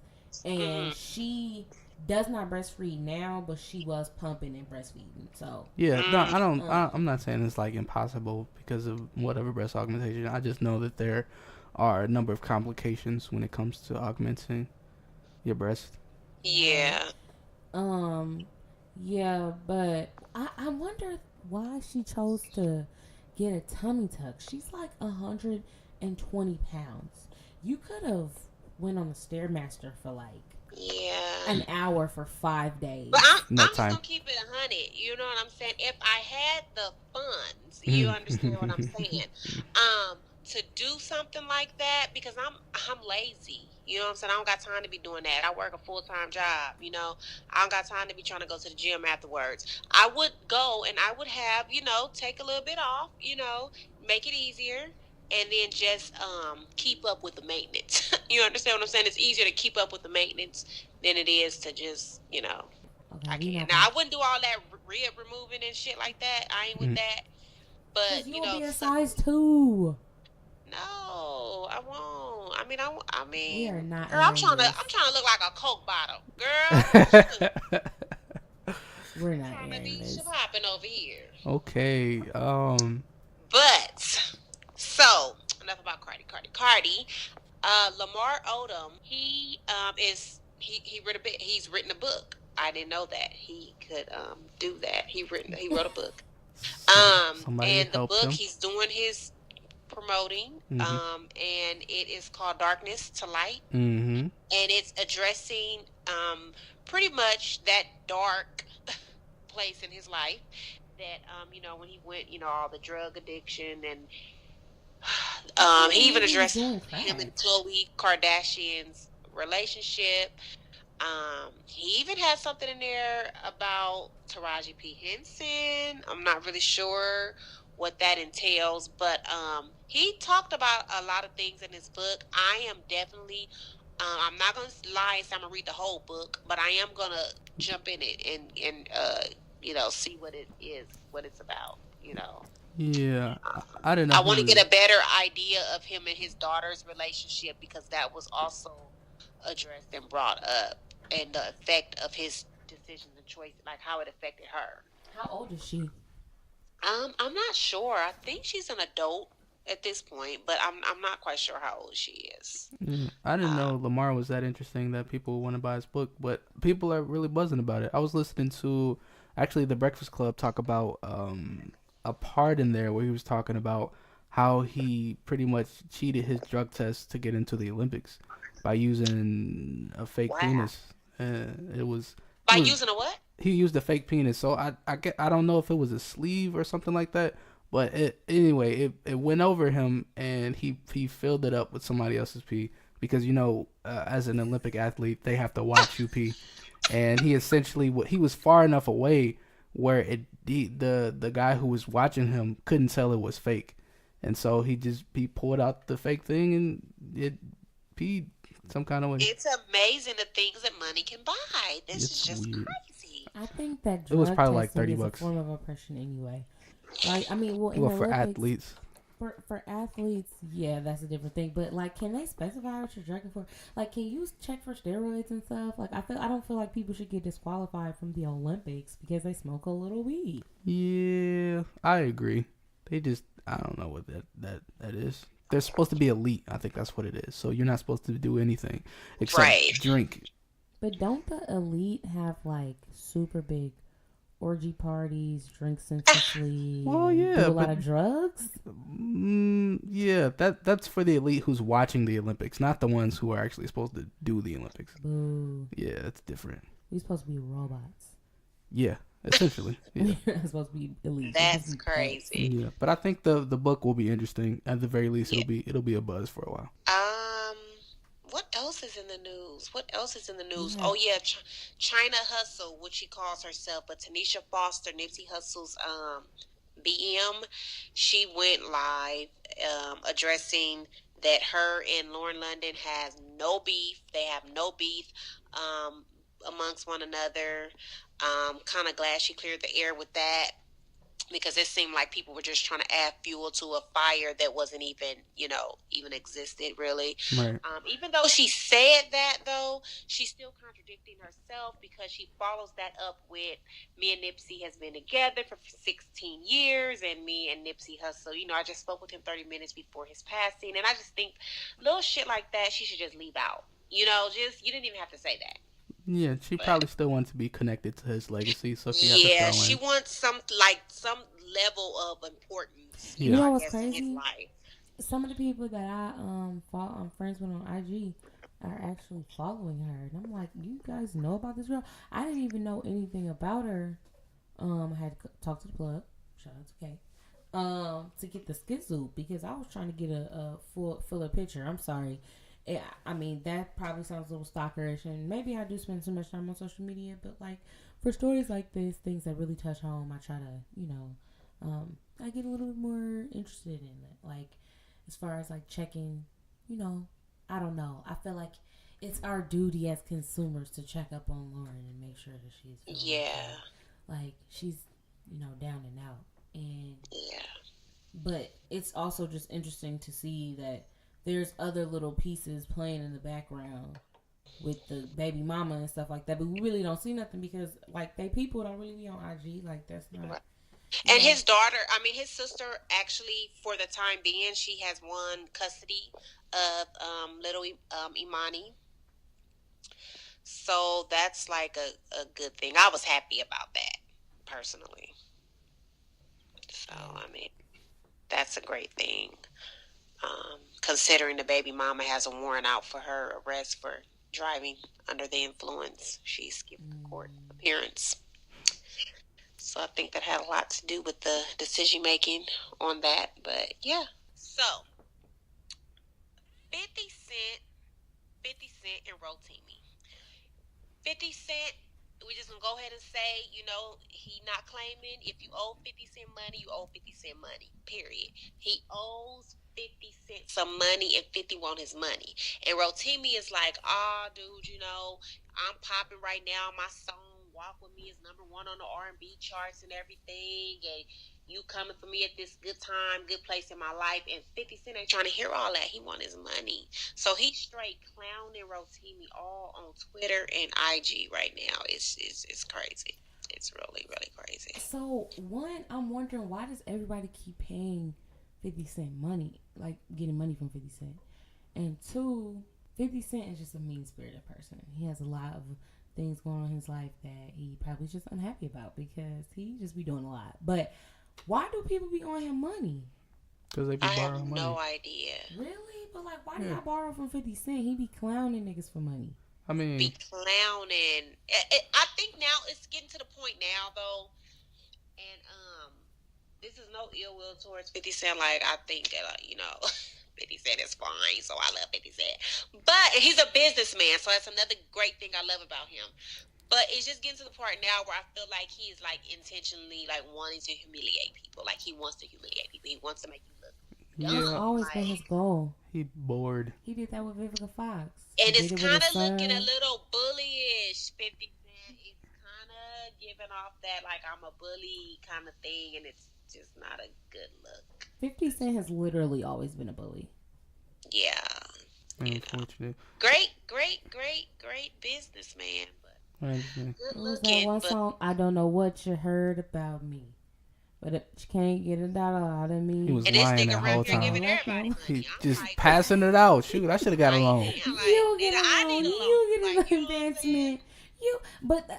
and Hmm. she does not breastfeed now, but she was pumping and breastfeeding. So Yeah, no, I don't. um, I'm not saying it's like impossible because of whatever breast augmentation. I just know that there are a number of complications when it comes to augmenting your breast. right, Yeah. um, yeah, but I wonder why she chose to get a tummy tuck. She's like 120 pounds. You could have went on the stairmaster for like Yeah. an hour for 5 days. But I'm Nut just time. gonna keep it 100. You know what I'm saying? If I had the funds, you understand what I'm Mm-hmm. saying? To do something like that because I'm lazy. You know what I'm saying? I don't got time to be doing that. I work a full-time job. I don't got time to be trying to go to the gym afterwards. I would go and I would have take a little bit off. Make it easier. And then just keep up with the maintenance. You understand what I'm saying? It's easier to keep up with the maintenance than it is to just Okay, I we can't. not Now gonna, I wouldn't do all that rib removing and shit like that. I ain't with that. But cause you'll be a so, size 2. no, I won't. I mean, I We mean, are not girl, I'm airing trying to this. I'm trying to look like a Coke bottle, girl. Shoot, We're not trying to airing be this. popping over here. Okay. But so enough about Cardi. Lamar Odom, he he read a bit. He's written a book. I didn't know that he could do that. He wrote a book. Somebody And the helped book him. he's doing his promoting. Mm-hmm. And it is called Darkness to Light, Mm-hmm. and it's addressing pretty much that dark place in his life that when he went all the drug addiction and he even He was addressed doing him crack. and Khloe Kardashian's relationship. He even had something in there about Taraji P. Henson. I'm not really sure what that entails, but he talked about a lot of things in his book. I am definitely, I'm not going to lie and say I'm going to read the whole book, but I am going to jump in it and see what it is, what it's about. Yeah, I didn't know I he want to was. get a better idea of him and his daughter's relationship because that was also addressed and brought up, and the effect of his decisions and choices, like how it affected her. How old is she? I'm not sure. I think she's an adult at this point, but I'm not quite sure how old she is. Yeah, I didn't Uh, know Lamar was that interesting that people want to buy his book, but people are really buzzing about it. I was listening to actually the Breakfast Club talk about a part in there where he was talking about how he pretty much cheated his drug test to get into the Olympics by using a fake wow. penis. It was it By was using a what? he used a fake penis. So I don't know if it was a sleeve or something like that, But it went over him, and he filled it up with somebody else's pee because as an Olympic athlete, they have to watch you pee, and he essentially he was far enough away where the guy who was watching him couldn't tell it was fake, and so he pulled out the fake thing and it peed some kind of way. It's amazing the things that money can buy. This is It's just weird. crazy. I think that It was drug probably like testing is a $30. form of oppression anyway. Like, I mean, well, in Well, the for Olympics, athletes. for athletes, yeah, that's a different thing. But like, can they specify what you're drinking for? Like, can you check for steroids and stuff? Like, I don't feel like people should get disqualified from the Olympics because they smoke a little weed. Yeah, I agree. I don't know what that is. They're supposed to be elite. I think that's what it is. So you're not supposed to do anything except drink. But don't the elite have like super big orgy parties, drink senselessly, Well, yeah, do a lot of drugs? Yeah, that's for the elite who's watching the Olympics, not the ones who are actually supposed to do the Olympics. Boo. Yeah, it's different. We're supposed to be robots. Yeah, essentially. Yeah. We're not supposed to be elite. That's crazy. Yeah, but I think the book will be interesting. At the very least, it'll be a buzz for a while. What else is in the news? Yeah. Oh yeah, China Hustle, which she calls herself, but Tanisha Foster, Nipsey Hussle's BM, she went live addressing that her and Lauren London has no beef. They have no beef amongst one another. Kind of glad she cleared the air with that, because it seemed like people were just trying to add fuel to a fire that wasn't even existed really. Right. Even though she said that, though, she's still contradicting herself, because she follows that up with, me and Nipsey has been together for 16 years, and me and Nipsey Hussle, I just spoke with him 30 minutes before his passing, and I just think little shit like that she should just leave out. You didn't even have to say that. Yeah, she probably still wants to be connected to his legacy, so she has to she wants some level of importance. You know what's in crazy? his life. Some of the people that I'm friends with on IG are actually following her, and I'm like, you guys know about this girl? I didn't even know anything about her. I had talked to the plug. Shout out to Kay. To get the schizo, because I was trying to get a fuller picture. I'm sorry. Yeah, I mean, that probably sounds a little stalkerish, and maybe I do spend too much time on social media, but like, for stories like this, things that really touch home, I try to, I get a little bit more interested in it. Like, as far as like checking, I don't know. I feel like it's our duty as consumers to check up on Lauren and make sure that she's feeling okay. Like, she's, down and out. And, but it's also just interesting to see that there's other little pieces playing in the background with the baby mama and stuff like that, but we really don't see nothing because, like, people don't really be on IG. Like, that's not. Right. And his daughter, his sister, actually, for the time being, she has won custody of little Imani. So that's like a good thing. I was happy about that, personally. So, that's a great thing. Considering the baby mama has a warrant out for her arrest for driving under the influence. She skipped the court appearance. So I think that had a lot to do with the decision making on that. But yeah. So 50 Cent and Rotimi. 50 Cent, we just gonna go ahead and say, he not claiming. If you owe 50 Cent money, you owe 50 Cent money. Period. He owes 50 Cent some money, and 50 want his money. And Rotimi is like, dude, I'm popping right now. My song Walk With Me is #1 on the R&B charts and everything, and you coming for me at this good time, good place in my life. And 50 Cent ain't trying to hear all that. He want his money. So he's straight clowning Rotimi all on Twitter and IG right now. It's crazy. It's really, really crazy. So, one, I'm wondering, why does everybody keep paying 50 Cent money, like getting money from 50 Cent? And two, 50 Cent is just a mean-spirited person. He has a lot of things going on in his life that he probably just unhappy about because he just be doing a lot. But why do people be on him money? Because they be borrowing money. I have no idea. Really? But like, why do I borrow from 50 Cent? He be clowning niggas for money. Be clowning. I think now it's getting to the point now, though, and this is no ill will towards 50 Cent. Like, I think, 50 Cent is fine, so I love 50 Cent. But he's a businessman, so that's another great thing I love about him. But it's just getting to the part now where I feel like he is like intentionally like wanting to humiliate people. Like he wants to humiliate people. He wants to make you look dumb. That's always been his goal. He bored. He did that with Vivica Fox. And it's kind of looking a little bullyish. 50 Cent is kind of giving off that like I'm a bully kind of thing, and it's just not a good look. 50 Cent has literally always been a bully. Yeah. Unfortunate. Great businessman. What was that one song? I don't know what you heard about me, but you can't get a dollar out of me. He was lying that whole time. He just passing it out. Shoot, I should have got a loan. You get a loan. You get an advancement. But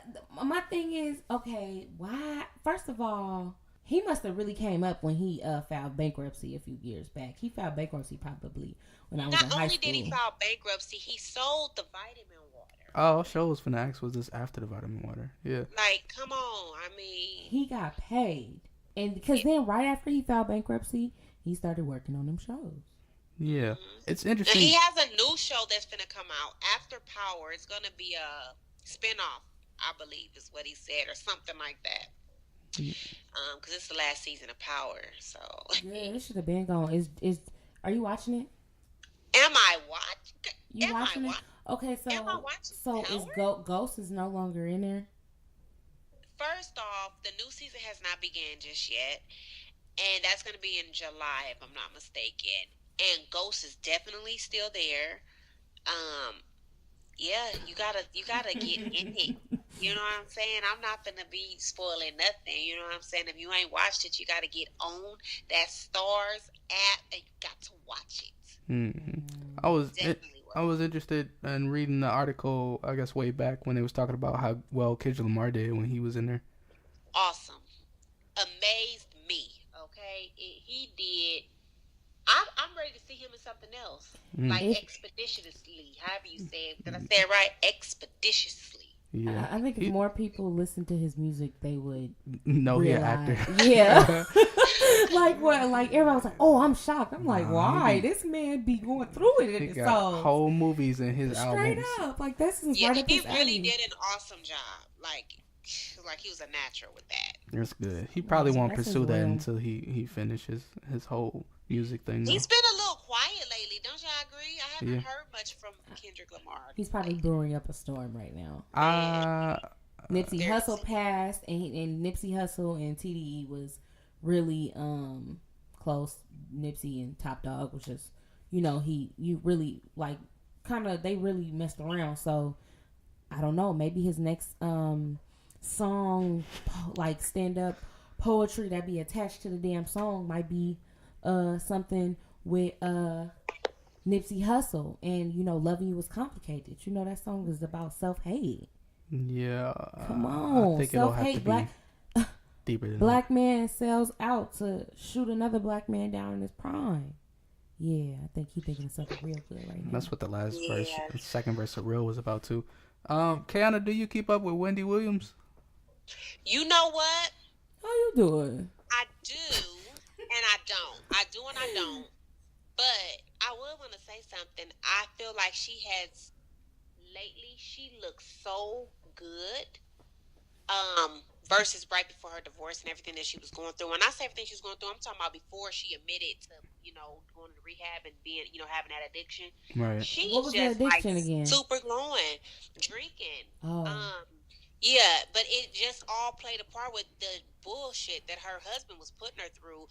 my thing is, okay, why? First of all, he must have really came up when he filed bankruptcy a few years back. He filed bankruptcy probably when I was in high school. Not only did he file bankruptcy, he sold the vitamin water. Oh, show was finna ask, was this after the vitamin water? Yeah. Like, come on. I mean, he got paid, and because then right after he filed bankruptcy, he started working on them shows. Yeah, it's interesting. And he has a new show that's finna come out after Power. It's gonna be a spinoff, I believe, is what he said, or something like that. Because it's the last season of Power. So yeah, it should have been gone. Are you watching it? Am I watching? You watching it? Okay, so is Ghost is no longer in there? First off, the new season has not begun just yet, and that's going to be in July if I'm not mistaken. And Ghost is definitely still there. Yeah, you gotta get in it. You know what I'm saying? I'm not gonna be spoiling nothing. You know what I'm saying? If you ain't watched it, you gotta get on that Stars app and you got to watch it. Mm-hmm. I was interested in reading the article, I guess, way back when they was talking about how well Kendrick Lamar did when he was in there. Awesome. Amazed me, okay? He did. I'm ready to see him in something else. Like expeditiously, however you say it. Did I say it right? Expeditiously. Yeah. I think if more people listen to his music, they would know he's an actor. Yeah. Like what? Like everybody was like, "Oh, I'm shocked." I'm like, "Why? This man be going through it in his songs." Whole movies in his albums. Straight up, like this is right up his alley. He really did an awesome job. Like he was a natural with that. That's good. He probably won't pursue that until he finishes his whole music thing. He's been a little quiet lately. Don't y'all agree? I haven't heard much from Kendrick Lamar. He's probably brewing up a storm right now. Nipsey Hussle passed, and Nipsey Hussle and TDE was really close. Nipsey and Top Dog was just, you really like they really messed around. So I don't know. Maybe his next song, like stand up poetry that be attached to the damn song, might be something with Nipsey Hussle, and Loving You Was Complicated. That song is about self-hate. Yeah, come on, I think self-hate. Black deeper than black man sells out to shoot another black man down in his prime. Yeah, I think he's thinking of something real good right now. That's what the last verse, the second verse of Real was about too. Kiana, do you keep up with Wendy Williams? You know what? How you doing? I do, and I don't. I do and I don't. But I would want to say something. I feel like she looks so good. Versus right before her divorce and everything that she was going through. When I say everything she was going through, I'm talking about before she admitted to, going to rehab and being, having that addiction. Right. She what was the addiction again? Super glowing, drinking. Oh. Yeah, but it just all played a part with the bullshit that her husband was putting her through.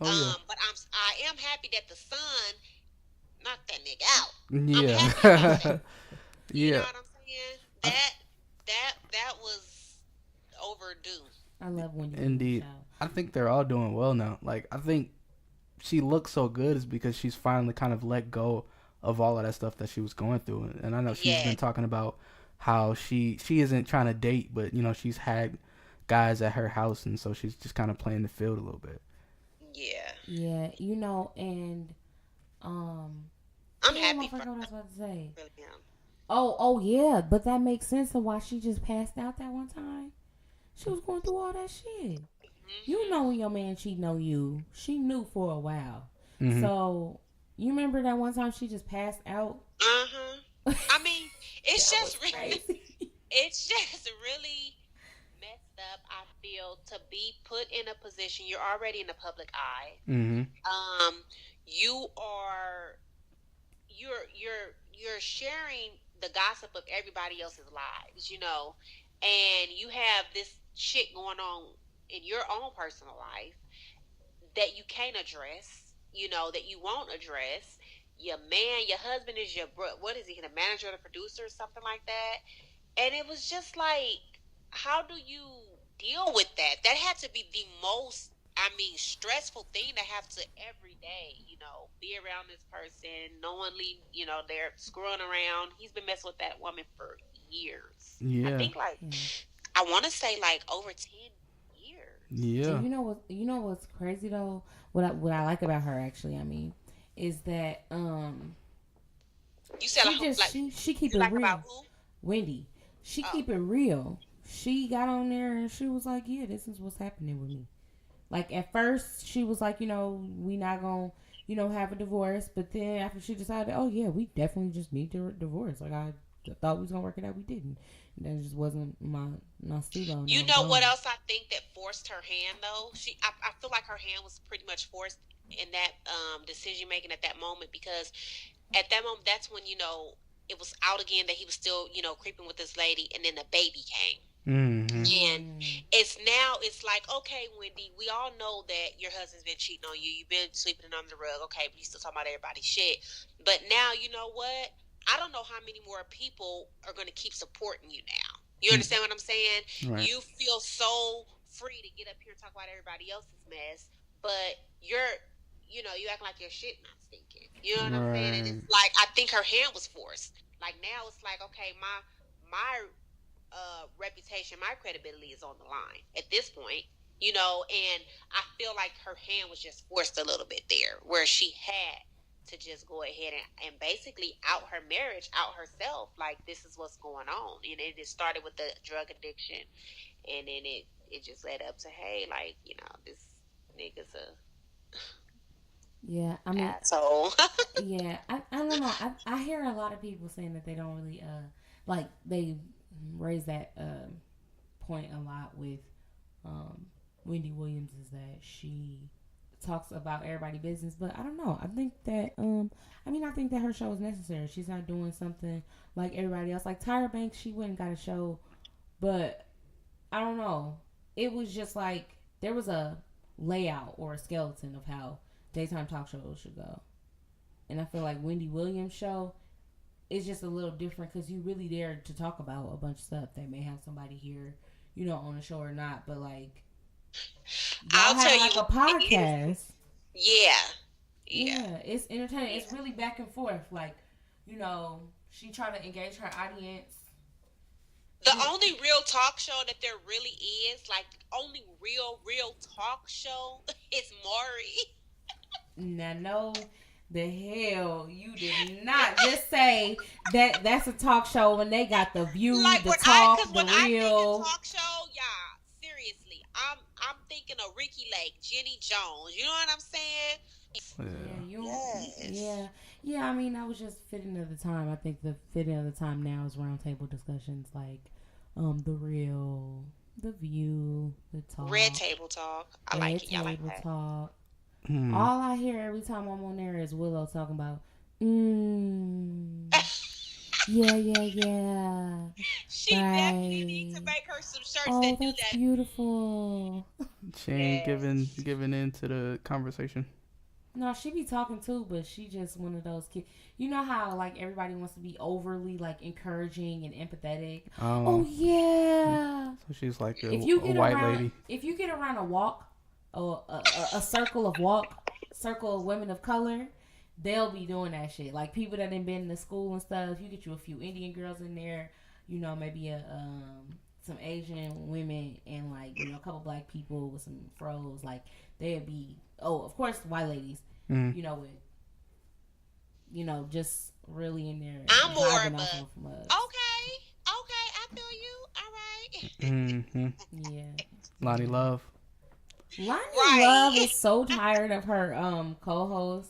Oh, yeah. But I am happy that the son knocked that nigga out. Yeah. You know what I'm saying? That was overdue. I love when you indeed. I think they're all doing well now. Like, I think she looks so good is because she's finally kind of let go of all of that stuff that she was going through. And I know she's been talking about how she isn't trying to date, but she's had guys at her house, and so she's just kind of playing the field a little bit. Yeah, and I'm happy for her. What I was about to say. Really am. Oh yeah, but that makes sense of why she just passed out that one time. She was going through all that shit. You know when your man cheating on you, she knew for a while. Mm-hmm. So you remember that one time she just passed out? I mean, it's That was just really, crazy. it's just really messed up. I feel to be put in a position. You're already in the public eye. Mm-hmm. You are you're sharing the gossip of everybody else's lives, and you have this shit going on in your own personal life that you can't address, that you won't address. Your man, your husband is what is he, the manager or the producer or something like that? And it was just like, how do you deal with that? That had to be the most, stressful thing to have to every day, be around this person, knowingly, they're screwing around. He's been messing with that woman for years. I Yeah. think I want to say like over 10 years. Yeah. And you know what's crazy though? What I like about her actually, is that You said she keep you it like real. about who? Wendy, she keep it real. She got on there and she was like, "Yeah, this is what's happening with me." Like at first, she was like, we not gonna, have a divorce. But then after she decided, oh yeah, we definitely just need to divorce. Like I thought we was gonna work it out, we didn't. And that just wasn't my stilo. You know what else I think that forced her hand though? I feel like her hand was pretty much forced in that decision making at that moment, because at that moment that's when it was out again that he was still creeping with this lady, and then the baby came. Mm-hmm. And it's like, okay, Wendy, we all know that your husband's been cheating on you. You've been sweeping it under the rug. Okay, but you still talking about everybody's shit. But now, you know what? I don't know how many more people are going to keep supporting you now. You understand what I'm saying? Right. You feel so free to get up here and talk about everybody else's mess, but you act like your shit not stinking. You know what I'm saying? And it's like, I think her hand was forced. Like now it's like, okay, my reputation, my credibility is on the line at this point, and I feel like her hand was just forced a little bit there, where she had to just go ahead and basically out her marriage, out herself, like this is what's going on. And it just started with the drug addiction, and then it just led up to, hey, like, this nigga's a asshole. Yeah, I don't know. I hear a lot of people saying that they don't really like they raise that point a lot with Wendy Williams, is that she talks about everybody's business, but I don't know. I think that I think that her show is necessary. She's not doing something like everybody else. Like Tyra Banks, she went and got a show, but I don't know. It was just like there was a layout or a skeleton of how daytime talk shows should go, and I feel like Wendy Williams' show is just a little different because you really there to talk about a bunch of stuff. They may have somebody here, on the show or not, but like I'll tell like you a podcast. Yeah, it's entertaining. It's really back and forth. Like, she try to engage her audience. The only real talk show that there really is, like, only real talk show is Maury. Now, no, the hell you did not just say that that's a talk show when they got the view, like the talk, the when I think real of talk show, yeah, seriously, I'm thinking of Ricky Lake, Jenny Jones. You know what I'm saying? Yeah. I mean, that was just fitting of the time. I think the fitting of the time now is roundtable discussions, like the real, the view, the talk, Red Table Talk. I like it. Y'all like that? Talk. All I hear every time I'm on there is Willow talking about, yeah. She definitely needs to make her some shirts that do that. That's beautiful. She ain't giving in to the conversation. No, she be talking too, but she just one of those kids. You know how like everybody wants to be overly like encouraging and empathetic. Oh yeah. So she's like a white lady. If you get around a walk, or a circle of women of color, they'll be doing that shit. Like people that ain't been to school and stuff. You get you a few Indian girls in there, maybe some Asian women and like a couple black people with some fros. Like they'd be of course white ladies. With just really in there. I'm more of a okay. I feel you. All right. Yeah. Lonnie Love. Lonnie Right. Love is so tired of her co-host.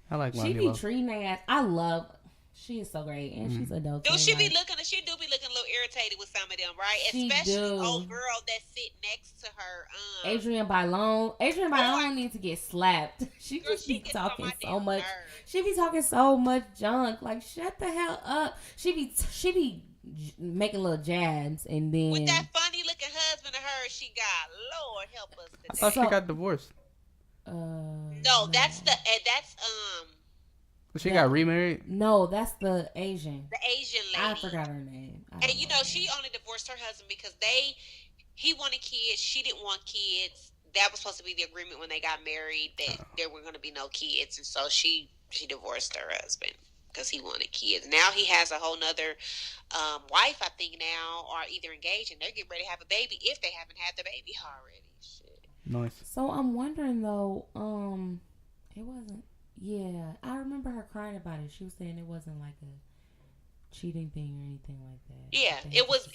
I like She Lonnie be Love. treating their ass. I love. She is so great, and she's adult. She do be looking a little irritated with some of them, right? She Especially do. old girl that sit next to her. Adrienne Bailon. Adrienne Bailon needs to get slapped. She Girl, just be gets on talking my so damn much. nerves. She be talking so much junk. Like, shut the hell up. She be making little jabs, and then With that funny looking husband of hers she got, Lord help us today. I thought she got divorced. No, that's She got remarried? No, that's the Asian. the Asian lady. I forgot her name. And she only divorced her husband because he wanted kids, she didn't want kids. That was supposed to be the agreement when they got married, that there were going to be no kids, and so she divorced her husband because he wanted kids. Now he has a whole nother wife, I think now, or either engaged, and they're getting ready to have a baby if they haven't had the baby already. Shit. Nice. So I'm wondering though, it wasn't. Yeah, I remember her crying about it. She was saying it wasn't like a cheating thing or anything like that. Yeah, it was.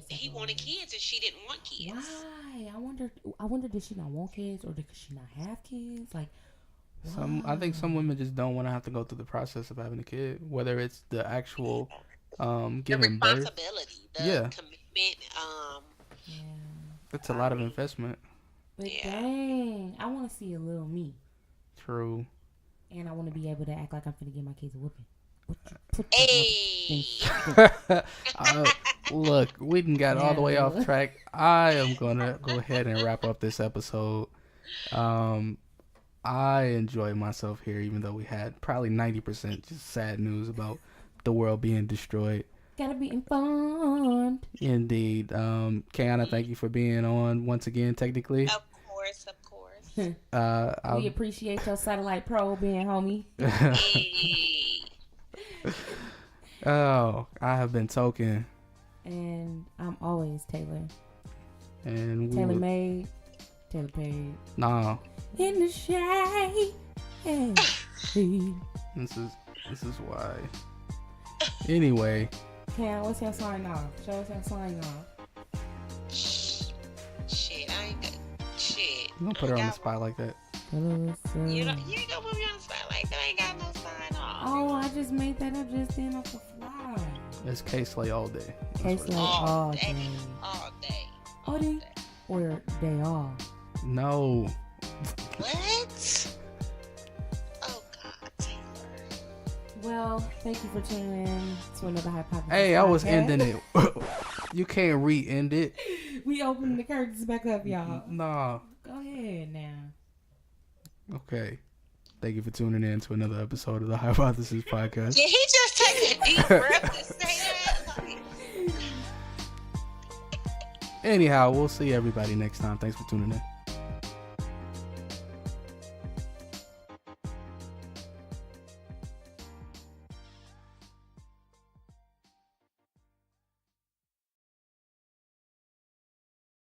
He wanted kids and she didn't want kids. Why? I wonder, did she not want kids or did she not have kids? Like, I think some women just don't want to have to go through the process of having a kid, whether it's the actual giving the birth. responsibility, the commitment. Yeah. It's a lot of investment. But dang, I want to see a little me. True. And I want to be able to act like I'm finna give my kids a whooping. Hey. Look, we done got all the way off track. I am gonna go ahead and wrap up this episode. I enjoyed myself here, even though we had probably 90% just sad news about the world being destroyed. Gotta be informed. Indeed. Kiana, thank you for being on once again, technically. Of course. We appreciate your satellite probing, homie. Oh, I have been Token. And I'm always Taylor. And Taylor made, Taylor paid. Nah. In the shade. Hey. This is why. Anyway. Cam, what's your sign off? Show us your sign off. Shit, I ain't got shit. You don't put her on the spot like that. You ain't gonna put me on the spot like that. I ain't got no sign off. Oh, I just made that up just then off the fly. It's KSlay all day. KSlay all day. All day. All day. Or day off. No. What? Oh God, Taylor. Well, thank you for tuning in to another Hypothesis. Hey, I was podcast. ending it. You can't re-end it. We opening the curtains back up, y'all. Nah. Go ahead now. Okay. Thank you for tuning in to another episode of the Hypothesis podcast. Did he just take a deep breath to say that? Like... Anyhow, we'll see everybody next time. Thanks for tuning in.